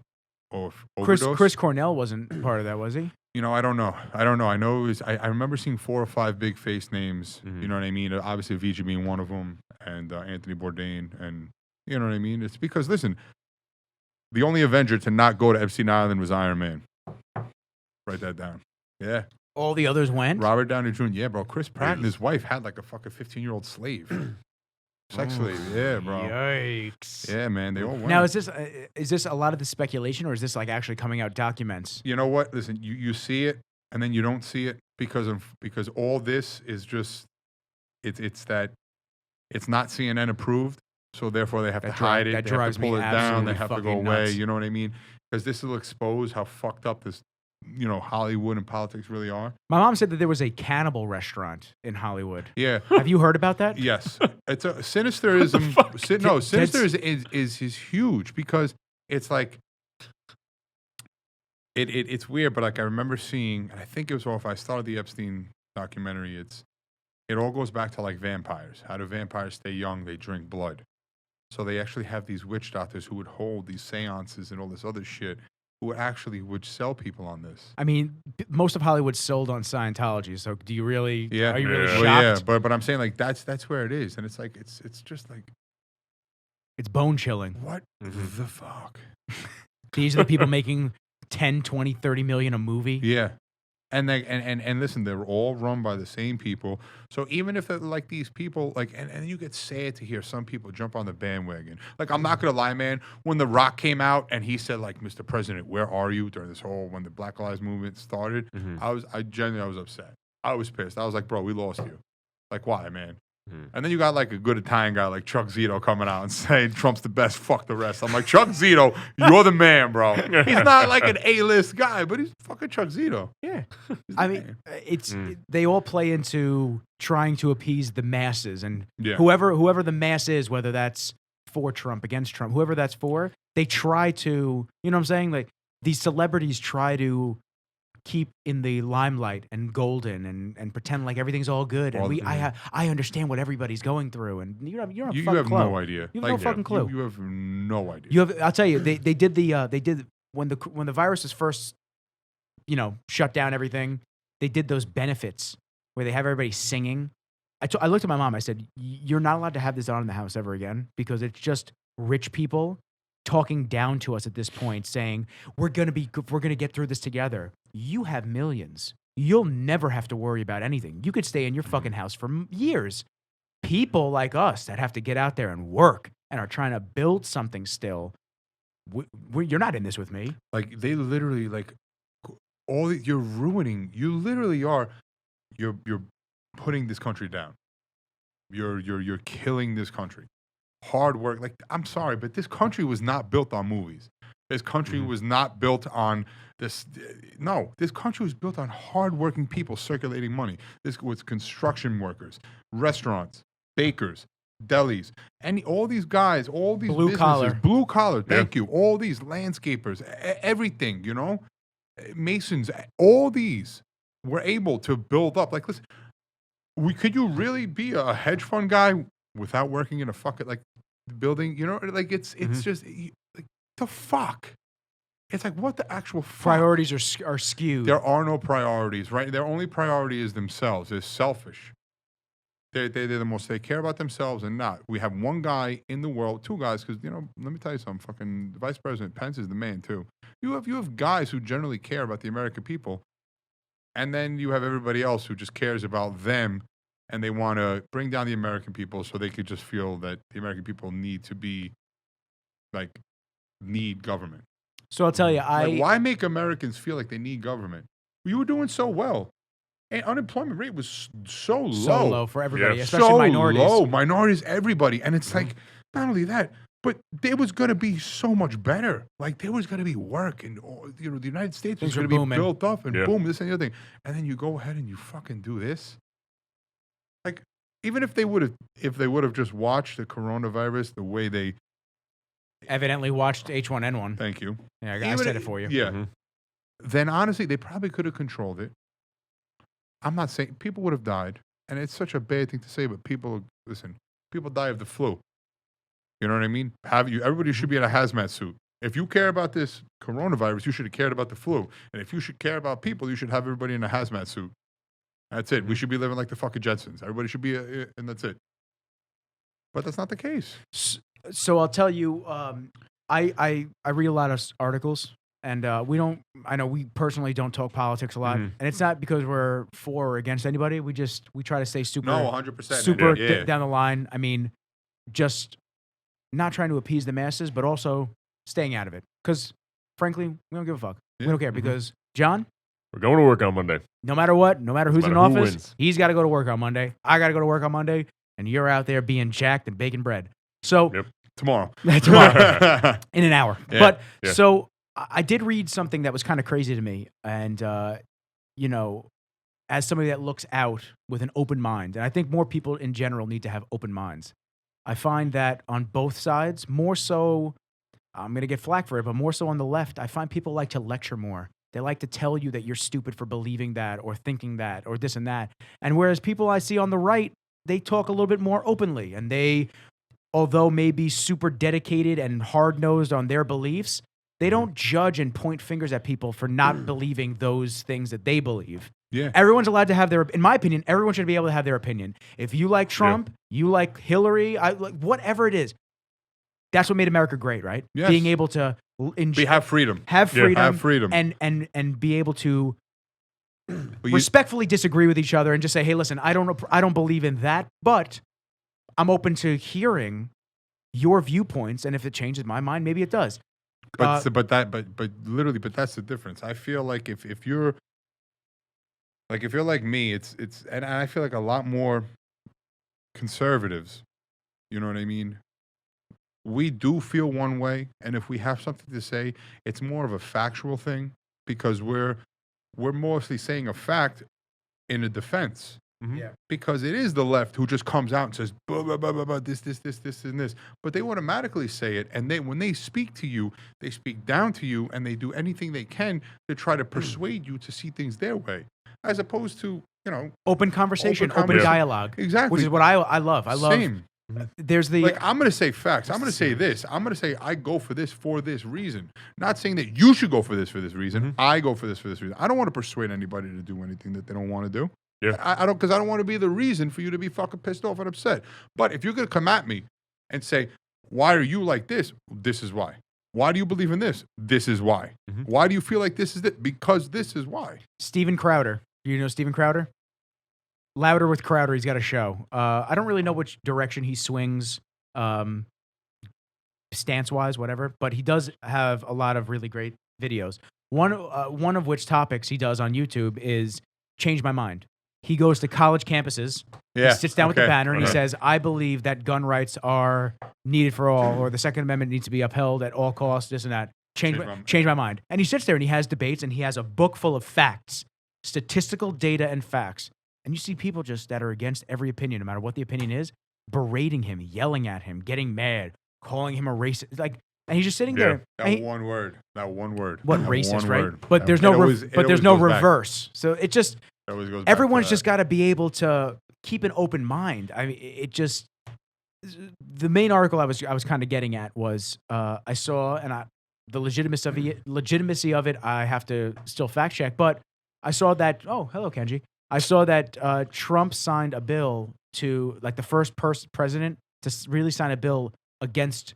Or overdose. Chris Cornell wasn't part of that, was he? I don't know. I know it was, I remember seeing 4 or 5 big face names. You know what I mean? Obviously, Avicii being one of them, and Anthony Bourdain, and you know what I mean? It's because, listen, the only Avenger to not go to Epstein Island was Iron Man. Write that down. Yeah. All the others went? Robert Downey Jr. Yeah, bro. Chris Pratt and his wife had like a fucking 15-year-old slave. Sex slave. Yeah, bro. Yikes. Yeah, man. They all went. Now, is this a lot of the speculation or is this like actually coming out documents? You know what? Listen, you see it and then you don't see it because all this is just, it's not CNN approved. So therefore they have to hide it. That they have to pull it down. They have to go away. Nuts. You know what I mean? Because this will expose how fucked up this, Hollywood and politics really are. My mom said that there was a cannibal restaurant in Hollywood. Yeah. Have you heard about that? Yes. It's a sinisterism. Sinister is huge because it's like it's weird, but like I remember seeing, and I think it was if I started the Epstein documentary, it all goes back to like vampires. How do vampires stay young? They drink blood. So they actually have these witch doctors who would hold these seances and all this other shit, who actually would sell people on this. I mean, most of Hollywood's sold on Scientology. So do you really? Yeah. Are you really shocked? Well, yeah, but I'm saying like that's where it is, and it's like it's just like It's bone chilling. What the fuck? These are the people making 10, 20, 30 million a movie. Yeah. And listen, they're all run by the same people. So even if like these people, like, and you get sad to hear some people jump on the bandwagon. Like, I'm not gonna lie, man. When The Rock came out and he said, like, Mr. President, where are you? During this whole, when the Black Lives Movement started, I genuinely was upset. I was pissed. I was like, bro, we lost you. Like, why, man? And then you got like a good Italian guy like Chuck Zito coming out and saying Trump's the best, fuck the rest. I'm like, Chuck Zito, you're the man, bro. He's not like an A-list guy, but he's fucking Chuck Zito. Yeah. I mean, they all play into trying to appease the masses. And whoever the mass is, whether that's for Trump, against Trump, whoever that's for, they try to, you know what I'm saying? Like, these celebrities try to keep in the limelight and golden and pretend like everything's all good. And I understand what everybody's going through. And you have no idea. You have no fucking clue. You have no idea. I'll tell you, they did when the virus was first, shut down everything. They did those benefits where they have everybody singing. I looked at my mom. I said, "You're not allowed to have this on in the house ever again because it's just rich people talking down to us at this point, saying we're gonna get through this together. You have millions. You'll never have to worry about anything. You could stay in your fucking house for years. People like us that have to get out there and work and are trying to build something still. You're not in this with me. Like, they literally, like, you're ruining. You literally are. You're putting this country down. You're killing this country. Hard work. Like, I'm sorry, but this country was not built on movies. This country was not built on this. No, this country was built on hardworking people circulating money. This was construction workers, restaurants, bakers, delis, and all these guys, all these blue collar. Thank you. All these landscapers, everything. Masons. All these were able to build up. Like, listen, could you really be a hedge fund guy without working in a fucking like building? Like it's just. The fuck? It's like, what the actual fuck? Priorities are skewed. There are no priorities, right? Their only priority is themselves. They're selfish. They're the most. They care about themselves and not. We have one guy in the world, two guys, because, let me tell you something. Fucking Vice President Pence is the man, too. You have guys who generally care about the American people, and then you have everybody else who just cares about them, and they want to bring down the American people so they could just feel that the American people need to be, like, need government. So I'll tell you, why make Americans feel like they need government? You were doing so well, and unemployment rate was so low. So low for everybody, especially minorities. So low, minorities, everybody, and it's like, not only that, but there was going to be so much better. Like, there was going to be work, and the United States was going to be built up, and boom, this and the other thing, and then you go ahead and you fucking do this. Like, even if they would have just watched the coronavirus the way they evidently watched H1N1. Thank you. Yeah, I said it for you. Yeah. Then honestly, they probably could have controlled it. I'm not saying people would have died, and it's such a bad thing to say, but people die of the flu. You know what I mean? Everybody should be in a hazmat suit. If you care about this coronavirus, you should have cared about the flu. And if you should care about people, you should have everybody in a hazmat suit. That's it. We should be living like the fucking Jetsons. Everybody should be, and that's it. But that's not the case. So I'll tell you, I read a lot of articles, and I know we personally don't talk politics a lot, and it's not because we're for or against anybody. We try to stay super, 100%, down the line. I mean, just not trying to appease the masses, but also staying out of it. Because frankly, we don't give a fuck. We don't care because John, we're going to work on Monday. No matter what, no matter who's in office, he's got to go to work on Monday. I got to go to work on Monday, and you're out there being jacked and baking bread. So tomorrow, in an hour. But so I did read something that was kind of crazy to me, and as somebody that looks out with an open mind, and I think more people in general need to have open minds. I find that on both sides, more so, I'm gonna get flack for it, but more so on the left, I find people like to lecture more. They like to tell you that you're stupid for believing that or thinking that or this and that. And whereas people I see on the right, they talk a little bit more openly, and they, although maybe super dedicated and hard-nosed on their beliefs, they don't judge and point fingers at people for not believing those things that they believe. Yeah. Everyone's allowed to have in my opinion, everyone should be able to have their opinion. If you like Trump, you like Hillary, like whatever it is, that's what made America great, right? Yes. Being able to have freedom. Have freedom. Have freedom. And be able to respectfully disagree with each other and just say, hey, listen, I don't believe in that, but I'm open to hearing your viewpoints, and if it changes my mind, maybe it does. But literally, that's the difference. I feel like if you're like me, it's and I feel like a lot more conservatives, you know what I mean? We do feel one way, and if we have something to say, it's more of a factual thing because we're mostly saying a fact in a defense. Mm-hmm. Yeah. Because it is the left who just comes out and says, blah, blah, blah, blah, blah, this, and this. But they automatically say it, and when they speak to you, they speak down to you, and they do anything they can to try to persuade you to see things their way, as opposed to, open conversation, open dialogue. Exactly. Which is what I love. I love. Same. There's the I'm going to say facts. I'm going to say this. I'm going to say I go for this reason. Not saying that you should go for this reason. Mm-hmm. I go for this reason. I don't want to persuade anybody to do anything that they don't want to do. Yeah. I don't, because I don't want to be the reason for you to be fucking pissed off and upset. But if you're going to come at me and say, why are you like this? This is why. Why do you believe in this? This is why. Mm-hmm. Why do you feel like this is it? Because this is why. Steven Crowder. You know Steven Crowder? Louder with Crowder. He's got a show. I don't really know which direction he swings, stance-wise, whatever. But he does have a lot of really great videos. One of which topics he does on YouTube is Change My Mind. He goes to college campuses. Yeah. He sits down with the banner and he says, I believe that gun rights are needed for all, or the Second Amendment needs to be upheld at all costs, this and that. Change my mind. And he sits there and he has debates and he has a book full of facts, statistical data and facts. And you see people just that are against every opinion, no matter what the opinion is, berating him, yelling at him, getting mad, calling him a racist. And he's just sitting there. That one word. What, racist, right? Word. But there's no reverse. So it just... Everyone's just got to be able to keep an open mind. I mean, the main article I was kind of getting at was I saw, and the legitimacy of it, I have to still fact check, but I saw that, oh, hello, Kenji. I saw that Trump signed a bill to, like, the first president to really sign a bill against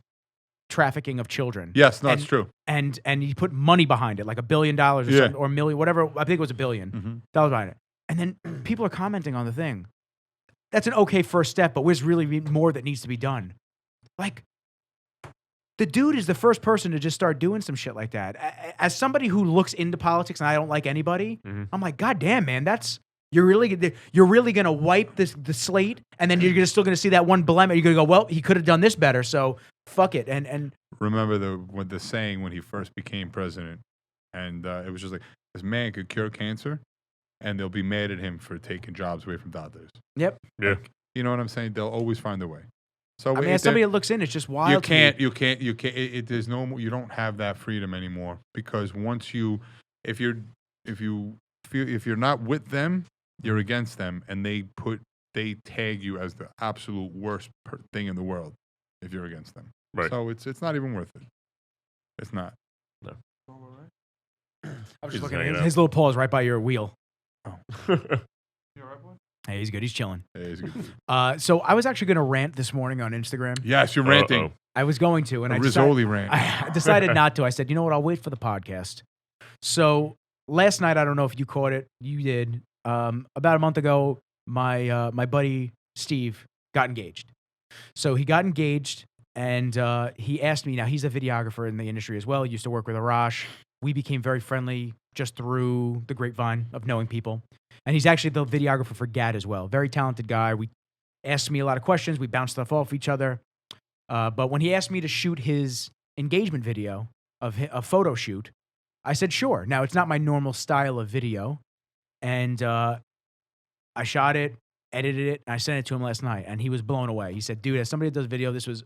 trafficking of children. Yes, no, it's true. And he put money behind it, like $1 billion or something, or $1 million, whatever. I think it was $1 billion behind it. And then people are commenting on the thing. That's an okay first step, but there's really more that needs to be done. Like, the dude is the first person to just start doing some shit like that. As somebody who looks into politics and I don't like anybody, I'm like, God damn, man, you're really gonna wipe the slate, and then you're still gonna see that one blemish. You're gonna go, well, he could have done this better, so fuck it. And remember the saying when he first became president, and it was just like, this man could cure cancer, and they'll be mad at him for taking jobs away from doctors. Yep. Yeah. You know what I'm saying? They'll always find a way. So I mean, as somebody that looks in, it's just wild. You can't. There's no more. You don't have that freedom anymore, because once if you're not with them, you're against them, and they tag you as the absolute worst thing in the world if you're against them. Right. So it's not even worth it. It's not. No. I was just looking at his little paw is right by your wheel. Oh. You all right, boy? Hey, he's good. He's chilling. Hey, he's good. So I was actually going to rant this morning on Instagram. Yes, you're ranting. I was going to, and I decided not to. I said, you know what? I'll wait for the podcast. So last night, I don't know if you caught it. You did. About a month ago, my buddy Steve got engaged. So he got engaged, and he asked me. Now he's a videographer in the industry as well. He used to work with Arash. We became very friendly just through the grapevine of knowing people. And he's actually the videographer for GAD as well. Very talented guy. We asked me a lot of questions. We bounced stuff off each other. But when he asked me to shoot his engagement video of a photo shoot, I said, sure. Now, it's not my normal style of video. And I shot it, edited it, and I sent it to him last night. And he was blown away. He said, dude, as somebody that does video, this was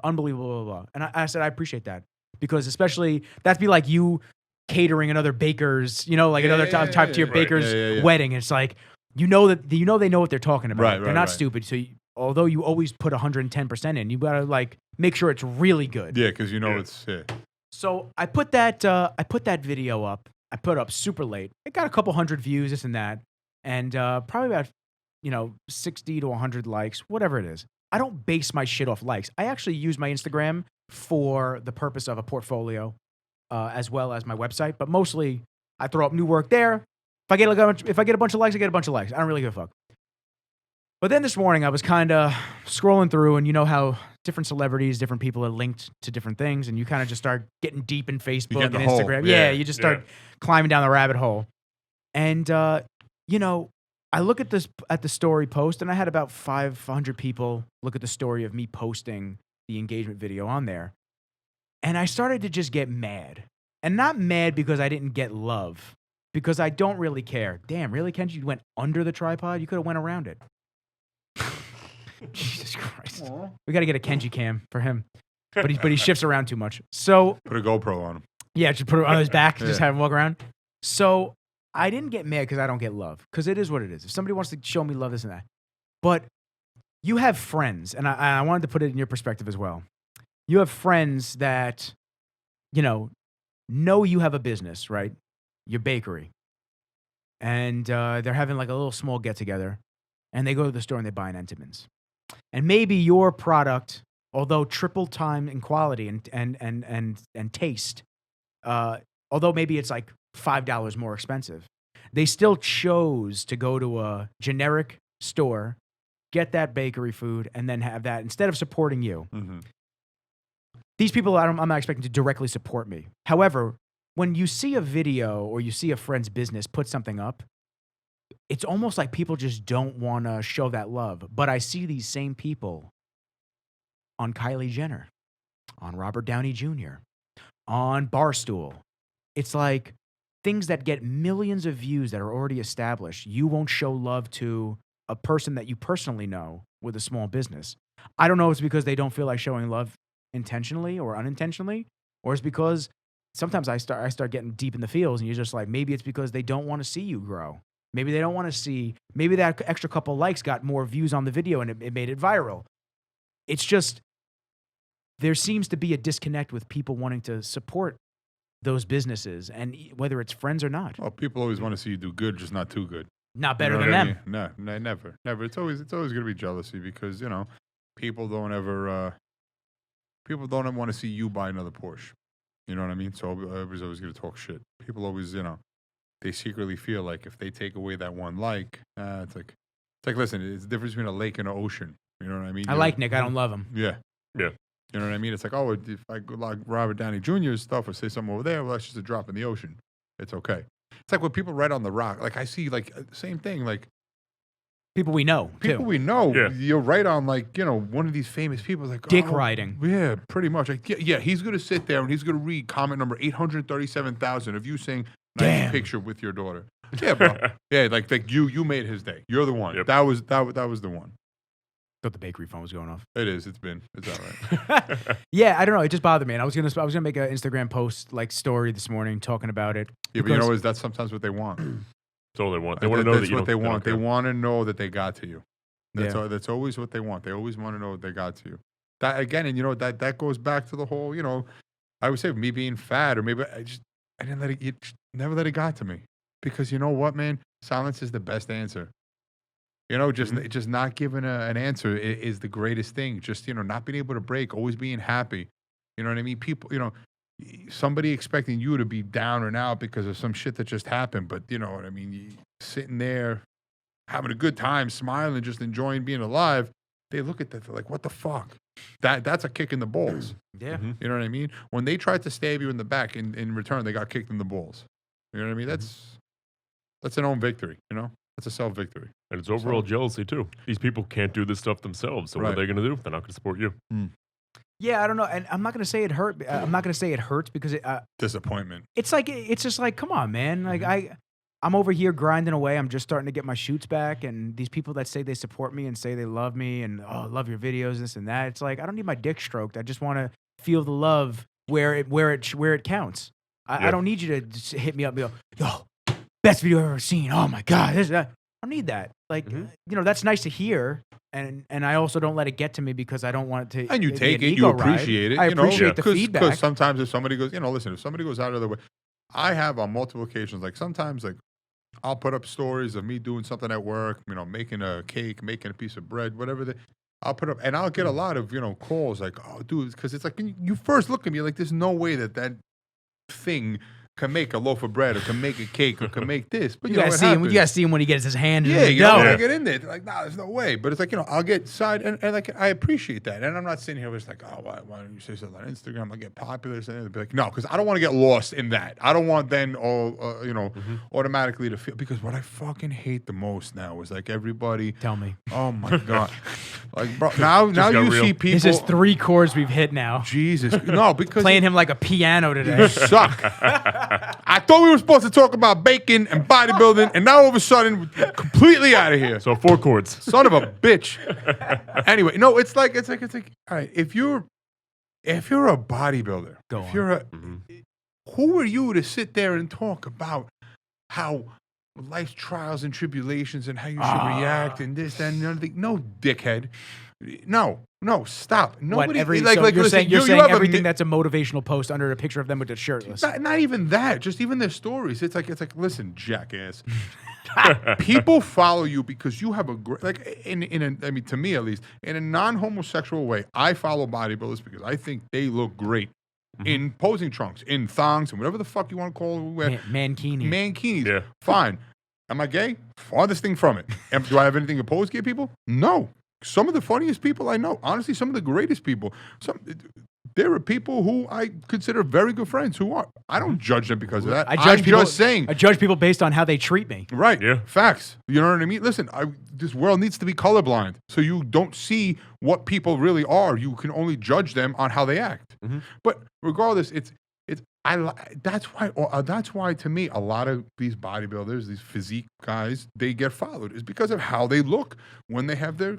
unbelievable, blah, blah, blah. And I said, I appreciate that. Because especially, that'd be like you catering another baker's, another type tier baker's wedding. It's like, they know what they're talking about. Right, they're not stupid. So although you always put 110% in, you gotta make sure it's really good. Yeah, because it's. Yeah. So I put that video up. I put it up super late. It got a couple hundred views, this and that, and probably about 60 to 100 likes, whatever it is. I don't base my shit off likes. I actually use my Instagram for the purpose of a portfolio, as well as my website. But mostly, I throw up new work there. If I get a bunch of likes, I get a bunch of likes. I don't really give a fuck. But then this morning, I was kind of scrolling through, and you know how different celebrities, different people are linked to different things, and you kind of just start getting deep in Facebook and Instagram. Yeah, you just start climbing down the rabbit hole. And, you know, I look at the story post, and I had about 500 people look at the story of me posting the engagement video on there. And I started to just get mad. And not mad because I didn't get love, because I don't really care. Damn, really, Kenji? You went under the tripod? You could have went around it. Jesus Christ. Aww. We got to get a Kenji cam for him. But he shifts around too much. So put a GoPro on him. Yeah, just put it on his back, just have him walk around. So I didn't get mad because I don't get love, because it is what it is. If somebody wants to show me love, this and that. But you have friends, and I wanted to put it in your perspective as well. You have friends that, you know you have a business, right? Your bakery. And they're having like a little small get-together, and they go to the store and they buy an Entenmann's. And maybe your product, although triple time in quality and taste, although maybe it's like $5 more expensive, they still chose to go to a generic store, get that bakery food, and then have that instead of supporting you. Mm-hmm. These people, I'm not expecting to directly support me. However, when you see a video or you see a friend's business put something up, it's almost like people just don't want to show that love. But I see these same people on Kylie Jenner, on Robert Downey Jr., on Barstool. It's like things that get millions of views that are already established. You won't show love to a person that you personally know with a small business. I don't know if it's because they don't feel like showing love intentionally or unintentionally, or it's because sometimes I start getting deep in the feels, and you're just like, maybe it's because they don't want to see you grow. Maybe they don't want to see, maybe that extra couple likes got more views on the video and it made it viral. It's just, there seems to be a disconnect with people wanting to support those businesses, and whether it's friends or not. Well, people always want to see you do good, just not too good. Not better than them. No, never. It's always going to be jealousy, because, people don't ever want to see you buy another Porsche. You know what I mean? So everybody's always going to talk shit. People always, they secretly feel like if they take away that one like, it's like, listen, it's the difference between a lake and an ocean. You know what I mean? I like Nick. I don't love him. Yeah. You know what I mean? It's like, oh, if I like Robert Downey Jr.'s stuff or say something over there, well, that's just a drop in the ocean. It's okay. It's like when people write on The Rock. Like, I see, like, same thing. Like, people we know, people we know. Yeah. You'll write on, like, one of these famous people. Like, dick writing. Yeah, pretty much. Like, yeah, he's going to sit there and he's going to read comment number 837,000 of you saying, nice picture with your daughter. Yeah, bro. Yeah, like you made his day. You're the one. Yep. That was the one. Thought the bakery phone was going off. It is. It's all right. Yeah, I don't know. It just bothered me, and I was gonna make an Instagram post like story this morning talking about it. Yeah, but that's sometimes what they want. That's all they want. They want to know that you what they want. They want to know that they got to you. That's always what they want. They always want to know that they got to you. That again, and that goes back to the whole. I would say me being fat, or maybe I didn't let it. Never let it got to me, because you know what, man, silence is the best answer. Just not giving an answer is the greatest thing. Just, not being able to break, always being happy. You know what I mean? People, somebody expecting you to be down or out because of some shit that just happened. But you know what I mean? You sitting there, having a good time, smiling, just enjoying being alive. They look at that, they're like, what the fuck? That's a kick in the balls. Yeah. Mm-hmm. You know what I mean? When they tried to stab you in the back, in return, they got kicked in the balls. You know what I mean? That's an own victory, That's a self-victory. And it's overall jealousy, too. These people can't do this stuff themselves, so what are they going to do? They're not going to support you. Yeah, I don't know. And I'm not going to say it hurt. I'm not going to say it hurts because it... disappointment. It's just like, come on, man. Like, I'm over here grinding away. I'm just starting to get my shoots back. And these people that say they support me and say they love me and, oh, love your videos, this and that. It's like, I don't need my dick stroked. I just want to feel the love where it counts. I don't need you to just hit me up and go, yo, best video I've ever seen. Oh my God. This, that. I don't need that. Like, that's nice to hear. And I also don't let it get to me because I don't want it to. And you take it, you appreciate it. I appreciate the feedback. Because sometimes if somebody goes, listen, if somebody goes out of their way, I have on multiple occasions, like sometimes like I'll put up stories of me doing something at work, making a cake, making a piece of bread, whatever. I'll put up, and I'll get a lot of, calls like, oh, dude, because it's like, you first look at me, like, there's no way that thing can make a loaf of bread or can make a cake or can make this. But you gotta see him. You gotta see him when he gets his hand in the you dough. gotta get in there. They're like, nah, there's no way. But it's like, I'll get side, and like, I appreciate that. And I'm not sitting here just like, oh, why don't you say something on Instagram? I get popular. And be like, no, because I don't want to get lost in that. I don't want then automatically to feel, because what I fucking hate the most now is like everybody. Tell me. Oh my God. Like, bro, now you see people. This is 3 chords we've hit now. Jesus. No, because. Playing him like a piano today. You suck. I thought we were supposed to talk about bacon and bodybuilding, and now all of a sudden, we're completely out of here. So 4 chords. Son of a bitch. Anyway, no, it's like, all right, if you're a bodybuilder, who are you to sit there and talk about how life's trials and tribulations and how you should react and this, that, and the other thing? No, dickhead. No, stop. Nobody. You're saying everything that's a motivational post under a picture of them with the shirtless. Not even that. Just even their stories. It's like, listen, jackass. People follow you because you have a great, like, to me at least, in a non-homosexual way. I follow bodybuilders because I think they look great in posing trunks, in thongs, and whatever the fuck you want to call it. Mankinis. Yeah. Fine. Am I gay? Farthest thing from it. Do I have anything opposed to gay people? No. Some of the funniest people I know, honestly, some of the greatest people. There are people who I consider very good friends who are. I don't judge them because of that. I'm just saying. I judge people based on how they treat me. Right. Yeah. Facts. You know what I mean? Listen, this world needs to be colorblind, so you don't see what people really are. You can only judge them on how they act. But regardless, that's why to me a lot of these bodybuilders, these physique guys, they get followed is because of how they look when they have their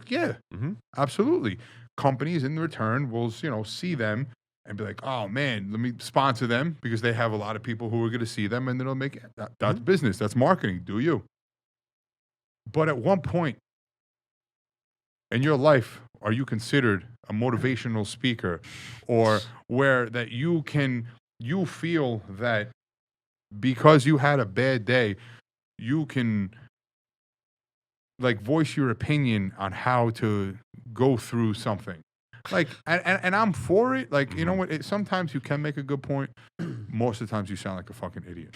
absolutely. Companies in return will see them and be like, oh man, let me sponsor them because they have a lot of people who are going to see them, and then it'll make that's business, that's marketing. Do you? But at one point in your life, are you considered a motivational speaker, or where that you feel that because you had a bad day, you can like voice your opinion on how to go through something? Like, and I'm for it. Like, you know what? Sometimes you can make a good point. Most of the times you sound like a fucking idiot.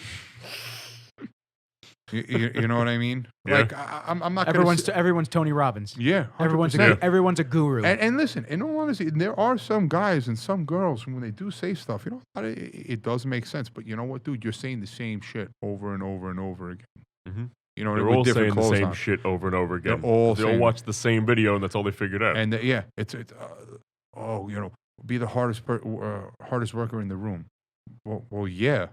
You know what I mean? Yeah. Like, I'm not. Everyone's Tony Robbins. Yeah, 100%. Everyone's a guru. And listen, in all honesty, there are some guys and some girls when they do say stuff, it does make sense. But you know what, dude? You're saying the same shit over and over and over again. You know, they're all saying the same shit over and over again. They'll watch the same video, and that's all they figured out. And be the hardest worker in the room. Well, yeah.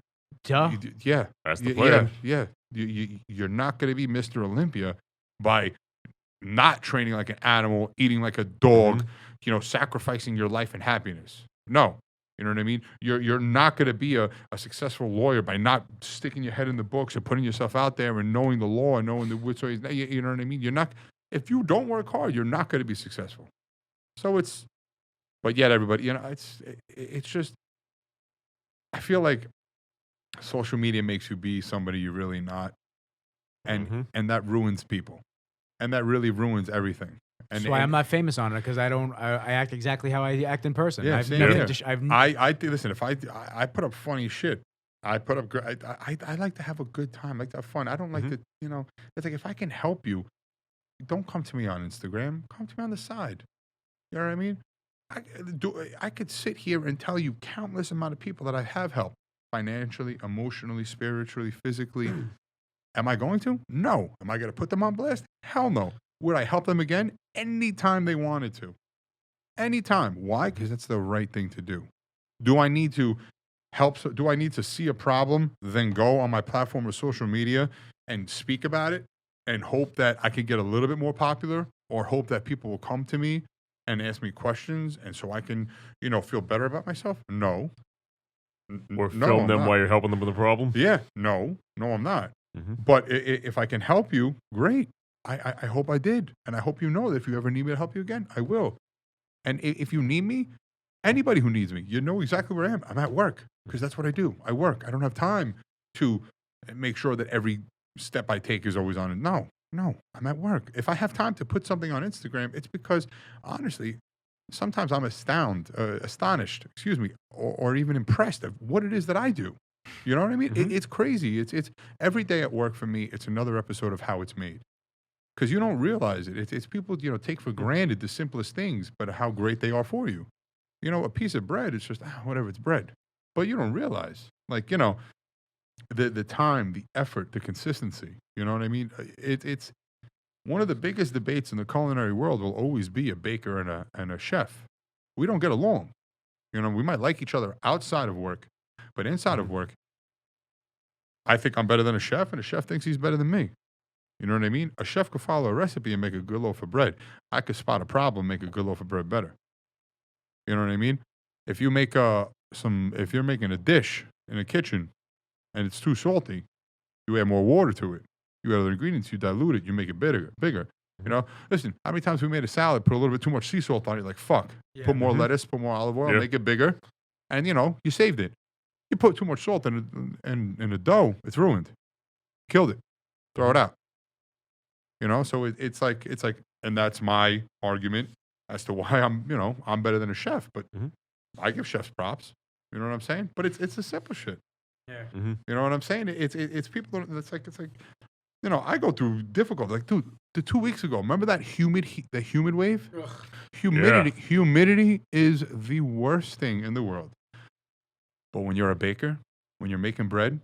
Duh. Yeah. That's the plan. Yeah. You're not going to be Mr. Olympia by not training like an animal, eating like a dog, sacrificing your life and happiness. No. You know what I mean? You're not going to be a successful lawyer by not sticking your head in the books and putting yourself out there and knowing the law and knowing which ways. You know what I mean? You're not. If you don't work hard, you're not going to be successful. So but yet everybody, it's just. I feel like social media makes you be somebody you're really not, and that ruins people, and that really ruins everything. That's why I'm not famous on it, because I act exactly how I act in person. Yeah, listen, if I put up funny shit, I like to have a good time, I like to have fun. I don't like to, it's like if I can help you, don't come to me on Instagram, come to me on the side. You know what I mean? I could sit here and tell you countless amount of people that I have helped financially, emotionally, spiritually, physically. Am I going to? No. Am I going to put them on blast? Hell no. Would I help them again? Anytime they wanted to. Anytime. Why? Because that's the right thing to do. Do I need to help? Do I need to see a problem, then go on my platform of social media and speak about it and hope that I could get a little bit more popular, or hope that people will come to me and ask me questions and so I can, feel better about myself? No. Or film them while you're helping them with a problem? Yeah. No, I'm not. But if I can help you, great. I hope I did. And I hope you know that if you ever need me to help you again, I will. And if you need me, anybody who needs me, you know exactly where I am. I'm at work, because that's what I do. I work. I don't have time to make sure that every step I take is always on it. No. No, I'm at work. If I have time to put something on Instagram, it's because, honestly, sometimes I'm astonished, or even impressed at what it is that I do. You know what I mean? It's crazy. It's every day at work for me. It's another episode of How It's Made. Because you don't realize it. It's people, take for granted the simplest things, but how great they are for you. A piece of bread, it's just, whatever, it's bread. But you don't realize, the time, the effort, the consistency. You know what I mean? It's one of the biggest debates in the culinary world will always be a baker and a chef. We don't get along. We might like each other outside of work, but inside of work, I think I'm better than a chef, and a chef thinks he's better than me. You know what I mean? A chef could follow a recipe and make a good loaf of bread. I could spot a problem, make a good loaf of bread better. You know what I mean? If you make if you're making a dish in a kitchen and it's too salty, you add more water to it. You add other ingredients, you dilute it, you make it bigger. Listen, how many times we made a salad, put a little bit too much sea salt on it, like, fuck. Yeah. Put more lettuce, put more olive oil, make it bigger. And, you saved it. You put too much salt in the dough, it's ruined. Killed it. Throw it out. So it's like, and that's my argument as to why I'm better than a chef. But I give chefs props. You know what I'm saying? But it's the simple shit. Yeah. You know what I'm saying? It's people. It's like I go through difficult. Like, dude, 2 weeks ago, remember that the humid wave? Ugh. Humidity is the worst thing in the world. But when you're a baker, when you're making bread,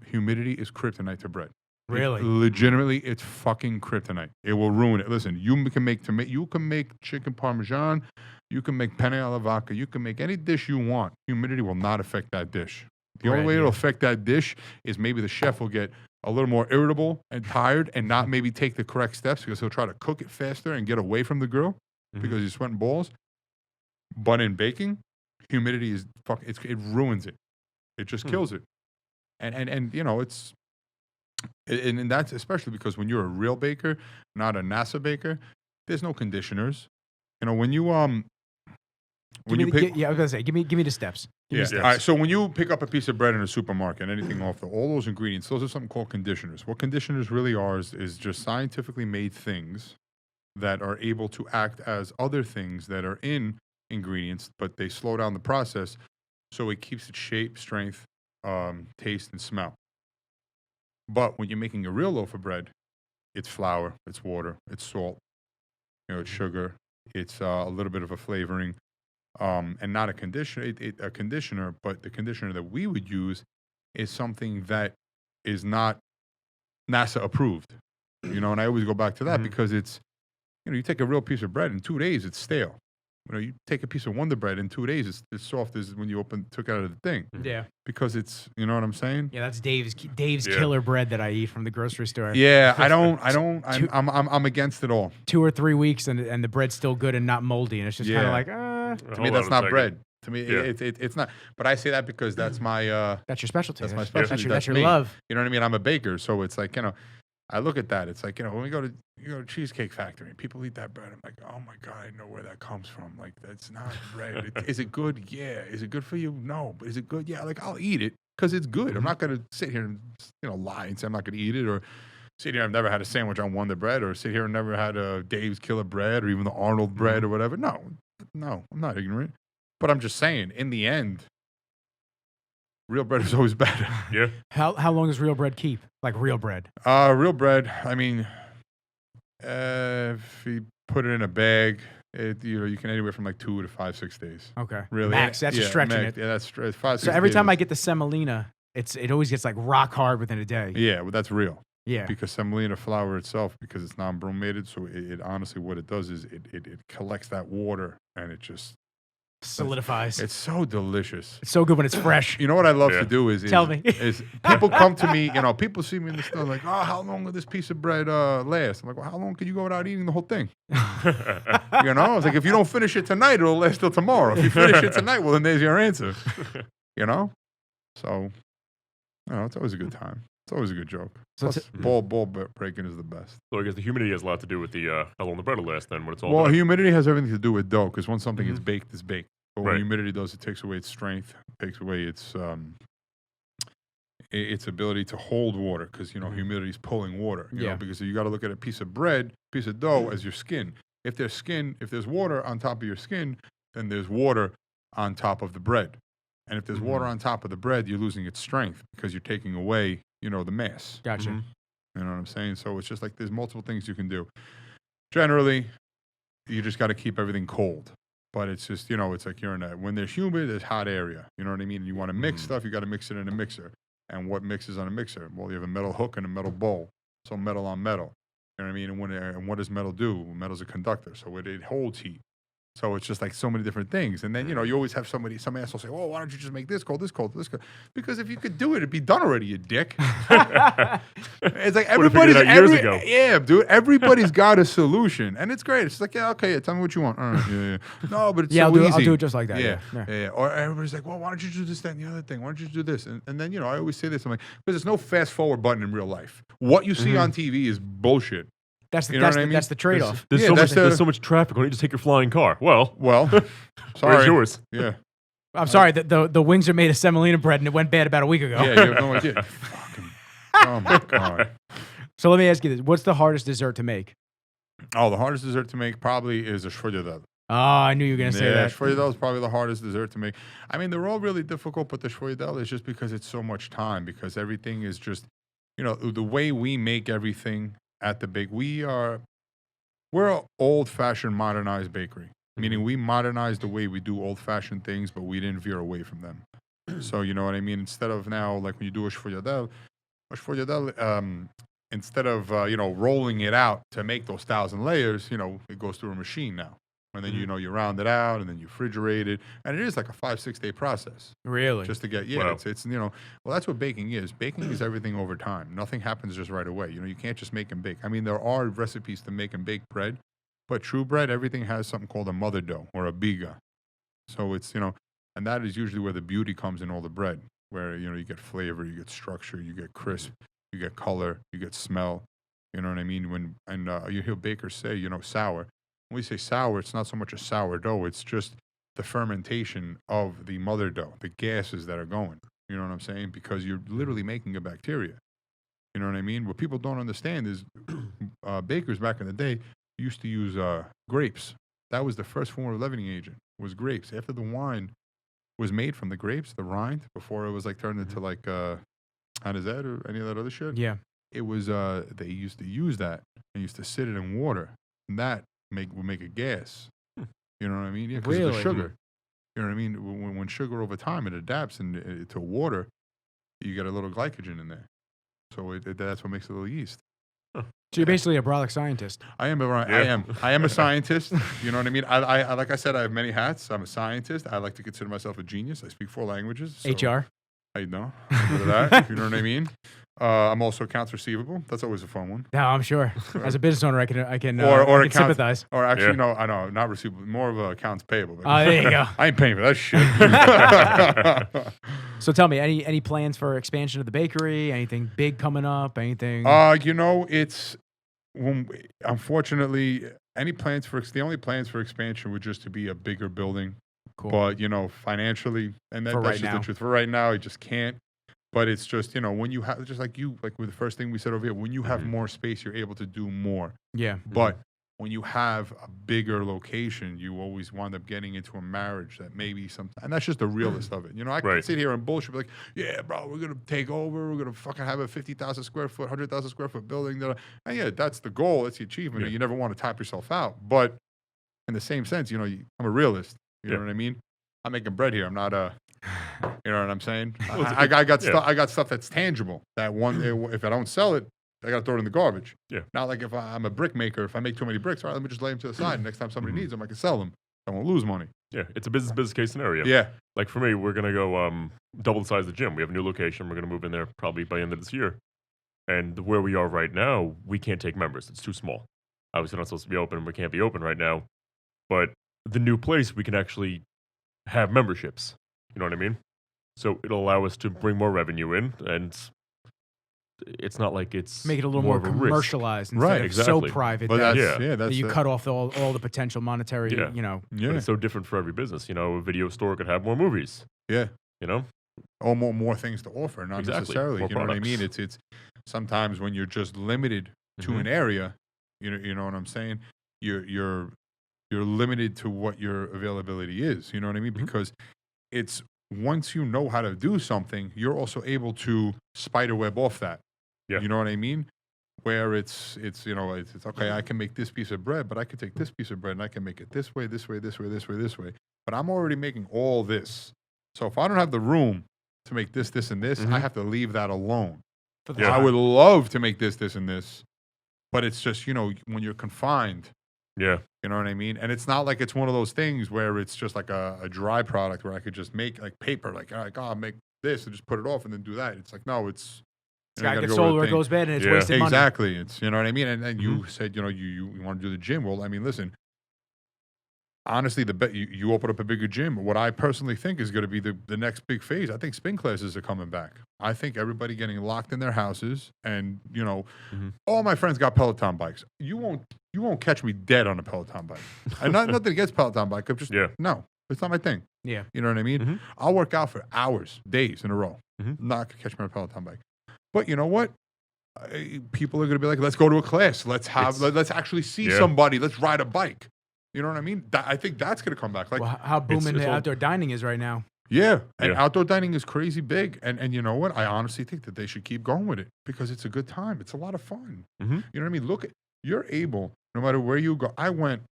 humidity is kryptonite to bread. Really? Legitimately, it's fucking kryptonite. It will ruin it. Listen, you can make chicken parmesan, you can make penne alla vodka, you can make any dish you want. Humidity will not affect that dish. The only way it'll affect that dish is maybe the chef will get a little more irritable and tired and not maybe take the correct steps because he'll try to cook it faster and get away from the grill because he's sweating balls. But in baking, humidity is it ruins it. It just kills it. And it's and that's especially because when you're a real baker, not a NASA baker, there's no conditioners. When you I was gonna say, give me the steps. All right. So when you pick up a piece of bread in a supermarket, anything off all those ingredients, those are something called conditioners. What conditioners really are is just scientifically made things that are able to act as other things that are in ingredients, but they slow down the process so it keeps its shape, strength, taste, and smell. But when you're making a real loaf of bread, it's flour, it's water, it's salt, it's sugar, it's a little bit of a flavoring. And not a conditioner, a conditioner, but the conditioner that we would use is something that is not NASA approved. And I always go back to that because it's, you take a real piece of bread in 2 days, it's stale. You take a piece of Wonder Bread in 2 days, it's as soft as when you took out of the thing. Yeah. Because it's, you know what I'm saying? Yeah, that's Dave's killer bread that I eat from the grocery store. Yeah, I'm against it all. 2 or 3 weeks and the bread's still good and not moldy, and it's just kind of like, To me, that's not bread. To me, it's not. But I say that because that's my... that's your specialty. That's my specialty. That's your me. love. You know what I mean? I'm a baker, so it's like, I look at that. It's like, when we go to Cheesecake Factory and people eat that bread, I'm like, oh my God, I know where that comes from. Like, that's not bread. Is it good? Yeah. Is it good for you? No. But is it good? Yeah. Like, I'll eat it because it's good. I'm not going to sit here and, lie and say I'm not going to eat it, or sit here, I've never had a sandwich on Wonder Bread, or sit here and never had a Dave's Killer Bread or even the Arnold bread or whatever. No, I'm not ignorant. But I'm just saying, in the end, real bread is always better. Yeah. How long does real bread keep? Like real bread? Real bread, I mean, if you put it in a bag, you can anywhere from like 2 to 5, 6 days. Okay. Really? Max. That's just stretching it. Yeah, that's 5, 6 So every days. time I get the semolina, it always gets like rock hard within a day. Yeah, well, that's real. Yeah. Because semolina flour itself, because it's non-bromated, so it honestly, what it does is it collects that water and it just solidifies. It's so delicious. It's so good when it's fresh. You know what I love to do is tell me. Is people come to me, people see me in the store like, oh, how long will this piece of bread last? I'm like, well, how long can you go without eating the whole thing? I was like, if you don't finish it tonight, it'll last till tomorrow. If you finish it tonight, well, then there's your answer. So, it's always a good time. It's always a good joke. So plus, ball breaking is the best. So I guess the humidity has a lot to do with the how long the bread will last then when it's all Well, done. Humidity has everything to do with dough, because once something is baked, it's baked. But Right. when humidity does, it takes away its strength, takes away its its ability to hold water, because, you know, humidity is pulling water. You know, because you got to look at a piece of bread, piece of dough as your skin. If there's water on top of your skin, then there's water on top of the bread. And if there's water on top of the bread, you're losing its strength because you're taking away, you know, the mass. Gotcha. You know what I'm saying? So it's just like there's multiple things you can do. Generally, you just got to keep everything cold. But it's just, you know, it's like when there's humid, there's hot area. You know what I mean? You want to mix stuff, you got to mix it in a mixer. And what mixes on a mixer? Well, you have a metal hook and a metal bowl. So metal on metal. You know what I mean? And what does metal do? Metal's a conductor, so it holds heat. So it's just like so many different things. And then, you know, you always have some asshole say, "Oh, why don't you just make this cold, this cold, this cold?" Because if you could do it, it'd be done already, you dick. It's like everybody's years ago. Yeah, dude. Everybody's got a solution, and it's great. It's like, yeah, okay, tell me what you want. No, but it's so easy. I'll do it just like that. Yeah. Or everybody's like, well, why don't you do this, that, and the other thing? Why don't you do this? And then, you know, I always say this. I'm like, because there's no fast forward button in real life. What you see on TV is bullshit. That's the trade-off. There's so much traffic. Why don't you just take your flying car? Well, sorry. Where's yours? Yeah. I'm sorry. The wings are made of semolina bread, and it went bad about a week ago. Yeah, you have no idea. Oh, my God. So let me ask you this. What's the hardest dessert to make? Oh, the hardest dessert to make probably is a shvordadel. Oh, I knew you were going to say that. Shvordadel is probably the hardest dessert to make. I mean, they're all really difficult, but the shvordadel is just because it's so much time, because everything is just, you know, the way we make everything at the bake. We're an old-fashioned modernized bakery, meaning we modernized the way we do old-fashioned things, but we didn't veer away from them. So, you know what I mean? Instead of now, like when you do a shvordadel, instead of, you know, rolling it out to make those 1,000 layers, you know, it goes through a machine now. And then, you know, you round it out, and then you refrigerate it. And it is like a 5-6 day process. Really? Just to get, it's, you know, well, that's what baking is. Baking is everything over time. Nothing happens just right away. You know, you can't just make and bake. I mean, there are recipes to make and bake bread, but true bread, everything has something called a mother dough or a biga. So it's, you know, and that is usually where the beauty comes in all the bread, where, you know, you get flavor, you get structure, you get crisp, you get color, you get smell. You know what I mean? You hear bakers say, you know, sour. When we say sour, it's not so much a sourdough. It's just the fermentation of the mother dough, the gases that are going. You know what I'm saying? Because you're literally making a bacteria. You know what I mean? What people don't understand is bakers back in the day used to use grapes. That was the first form of leavening agent, was grapes. After the wine was made from the grapes, the rind, before it was like turned into like anisette or any of that other shit. Yeah. It was, they used to use that. They used to sit it in water. And that will make a gas. You know what I mean? Yeah, because of the sugar. You know what I mean? When sugar over time, it adapts to water, you get a little glycogen in there. So that's what makes a little yeast. So you're basically a Brolic scientist. I am a scientist. You know what I mean? I like I said, I have many hats. I'm a scientist. I like to consider myself a genius. I speak 4 languages. So HR. I know. That, you know what I mean? I'm also accounts receivable. That's always a fun one. No, I'm sure. As a business owner, I can sympathize. Or actually, no, I know, not receivable. More of accounts payable. There you go. I ain't paying for that shit. So tell me, any plans for expansion of the bakery? Anything big coming up? Anything? You know, unfortunately, the only plans for expansion would just to be a bigger building. Cool. But, you know, financially, and that's just the truth. For right now, you just can't. But it's just, you know, when you have, just like with the first thing we said over here, when you have more space, you're able to do more. Yeah. But when you have a bigger location, you always wind up getting into a marriage that maybe and that's just the realist of it. You know, I can sit here and bullshit, be like, yeah, bro, we're going to take over. We're going to fucking have a 50,000 square foot, 100,000 square foot building. And yeah, that's the goal. That's the achievement. You never want to tap yourself out. But in the same sense, you know, I'm a realist. You know what I mean? I'm making bread here. I'm not you know what I'm saying? I got stuff that's tangible. That if I don't sell it, I got to throw it in the garbage. Yeah. Not like if I'm a brick maker, if I make too many bricks, all right, let me just lay them to the side. And next time somebody needs them, I can sell them. I won't lose money. Yeah, it's a business case scenario. Yeah. Like for me, we're going to go double the size of the gym. We have a new location. We're going to move in there probably by the end of this year. And where we are right now, we can't take members. It's too small. Obviously, not supposed to be open. We can't be open right now. But the new place, we can actually have memberships. You know what I mean? So it'll allow us to bring more revenue in, and it's not like it's make it a little more commercialized instead of so private that you cut off all the potential monetary, you know. Yeah. But it's so different for every business. You know, a video store could have more movies. Yeah. You know? or more things to offer. Not necessarily, more you know products. what I mean? It's sometimes when you're just limited to an area, you know what I'm saying? You're limited to what your availability is. You know what I mean? Because it's once you know how to do something, you're also able to spider web off that. Yeah. You know what I mean? Where it's you know, it's okay, I can make this piece of bread, but I can take this piece of bread and I can make it this way, this way, this way, this way, this way. But I'm already making all this. So if I don't have the room to make this, this, and this, I have to leave that alone. I would love to make this, this, and this, but it's just, you know, when you're confined. Yeah. You know what I mean? And it's not like it's one of those things where it's just like a dry product where I could just make like paper, like I'll make this and just put it off and then do that. It's like, no, it's got to get sold where it goes bad and it's wasted money. Exactly. It's, you know what I mean? And you said, you know, you want to do the gym. Well, I mean, listen, honestly, you open up a bigger gym. What I personally think is going to be the next big phase. I think spin classes are coming back. I think everybody getting locked in their houses and, you know, all my friends got Peloton bikes. You won't catch me dead on a Peloton bike. And nothing against Peloton bike. I'm just, no, it's not my thing. Yeah. You know what I mean? I'll work out for hours, days in a row. Not going to catch me on a Peloton bike. But you know what? People are going to be like, let's go to a class. Let's actually see somebody. Let's ride a bike. You know what I mean? I think that's going to come back. Like, well, how booming the outdoor dining is right now. Yeah. And outdoor dining is crazy big. And you know what? I honestly think that they should keep going with it because it's a good time. It's a lot of fun. You know what I mean? Look, you're able, no matter where you go. I went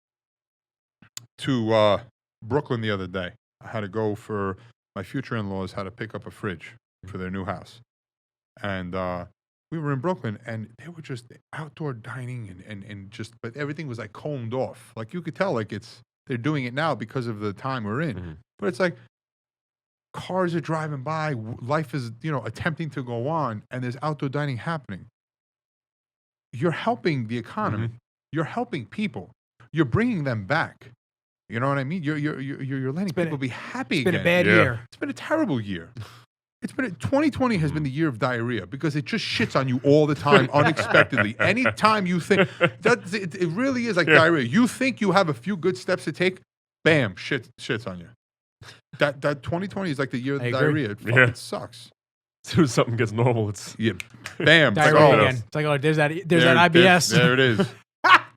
to Brooklyn the other day. I had to go for my future in-laws had to pick up a fridge for their new house. And we were in Brooklyn, and they were just outdoor dining and just, but everything was like combed off. Like you could tell, like they're doing it now because of the time we're in. But it's like cars are driving by, life is, you know, attempting to go on, and there's outdoor dining happening. You're helping the economy. You're helping people. You're bringing them back. You know what I mean? You're letting people be happy again. It's been a bad year. It's been a terrible year. 2020 has been the year of diarrhea because it just shits on you all the time unexpectedly. Anytime you think it really is like diarrhea. You think you have a few good steps to take, bam, shits on you. That 2020 is like the year of the diarrhea. It fucking sucks. As soon as something gets normal, it's bam, diarrhea again. It's like, oh, there's that IBS. There it is.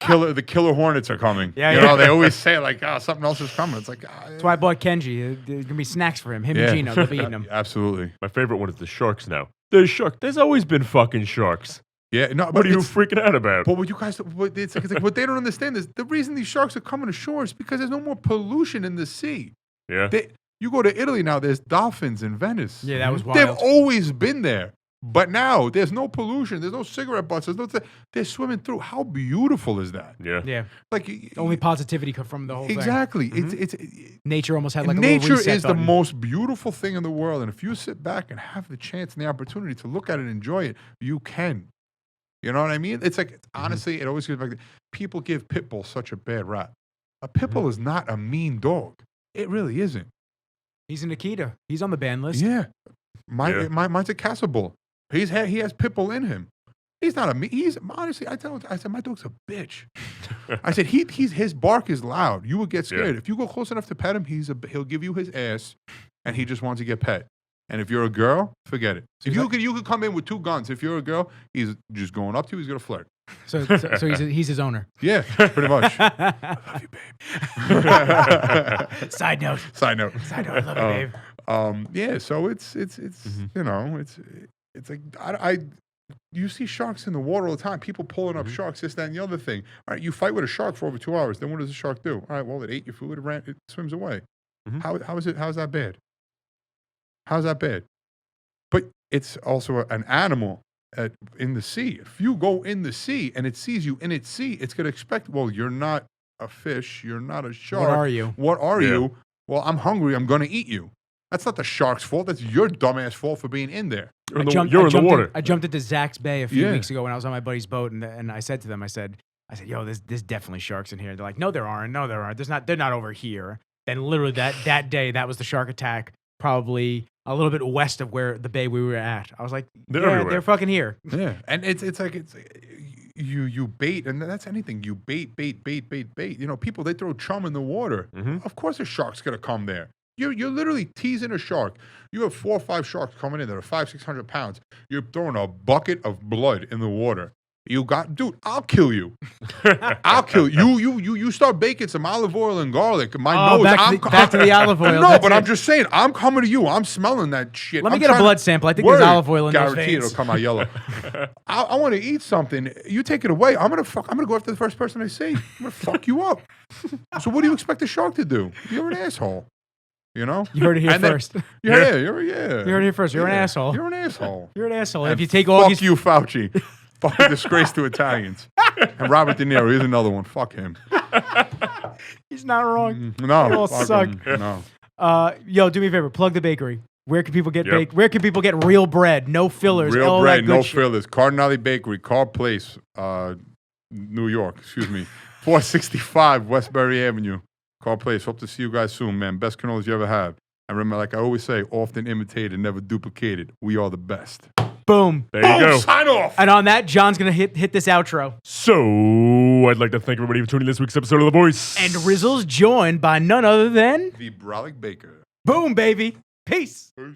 The killer hornets are coming. You know, they always say like, something else is coming. It's like that's why I bought Kenji. There's gonna be snacks for him. Him and Gino, they'll be eating them. Absolutely. My favorite one is the sharks now. There's shark. There's always been fucking sharks. Yeah, no. What are you freaking out about? But what you guys, it's like what they don't understand is the reason these sharks are coming to shore is because there's no more pollution in the sea. Yeah. You go to Italy now, there's dolphins in Venice. Yeah, that was wild. They've always been there. But now there's no pollution. There's no cigarette butts. They're swimming through. How beautiful is that? Yeah. Like only positivity come from the whole thing. Exactly. It's nature almost had like nature a reset is button. the most beautiful thing in the world. And if you sit back and have the chance and the opportunity to look at it and enjoy it, you can. You know what I mean? It's like honestly, it always goes back to people give pit bulls such a bad rap. A pit bull is not a mean dog. It really isn't. He's an Akita. He's on the ban list. Yeah. Mine's a Castle Bull. He has pit bull in him. He's not he's honestly, I said, my dog's a bitch. I said, his bark is loud. You would get scared. If you go close enough to pet him, he'll give you his ass and he just wants to get pet. And if you're a girl, forget it. If you could come in with 2 guns. If you're a girl, he's just going up to you, he's going to flirt. So he's his owner. Yeah, pretty much. I love you, babe. Side note. I love you, babe. Yeah, so it's you know, it's like you see sharks in the water all the time. People pulling up sharks, this, that, and the other thing. All right, you fight with a shark for over 2 hours. Then what does the shark do? All right, well, it ate your food. It swims away. How is that bad? How's that bad? But it's also an animal in the sea. If you go in the sea and it sees you in its sea, it's going to expect, well, you're not a fish. You're not a shark. What are you? You? Well, I'm hungry. I'm going to eat you. That's not the shark's fault. That's your dumbass fault for being in there. You're in the water. I jumped into Zach's Bay a few weeks ago when I was on my buddy's boat, and I said to them, I said, yo, there's definitely sharks in here. They're like, no, there aren't. No, there aren't. They're not over here. Then literally that day, that was the shark attack, probably a little bit west of where the bay we were at. I was like, they're fucking here. Yeah, and it's like you bait, and that's anything. You bait. You know, people, they throw chum in the water. Of course, a shark's gonna come there. You're literally teasing a shark. You have 4 or 5 sharks coming in that are 500-600 pounds. You're throwing a bucket of blood in the water. Dude, I'll kill you. I'll kill you. You start baking some olive oil and garlic. My nose. Back to the olive oil. No, but I'm just saying, I'm coming to you. I'm smelling that shit. Let me get a blood sample. I think there's olive oil in those veins. Guaranteed it'll come out yellow. I want to eat something. You take it away. I'm gonna go after the first person I see. I'm gonna fuck you up. So what do you expect a shark to do? You're an asshole. You know? You heard it here first. You heard it here first. You're an asshole. You're an asshole. You're an asshole. And if you take Augie's... Fuck you, Fauci. Fucking disgrace to Italians. And Robert De Niro, here's another one. Fuck him. He's not wrong. No. They all suck. No. Yo, do me a favor. Plug the bakery. Where can people get baked? Where can people get real bread? No fillers. Real bread, no fillers. Cardinale Bakery, Car Place, New York. Excuse me. 465 Westbury Avenue. Car Place. Hope to see you guys soon, man. Best cannolis you ever have. And remember, like I always say, often imitated, never duplicated. We are the best. Boom. There you go. Sign off. And on that, John's going to hit this outro. So, I'd like to thank everybody for tuning in this week's episode of The Voice. And Rizzle's joined by none other than... the Brolic Baker. Boom, baby. Peace. Peace.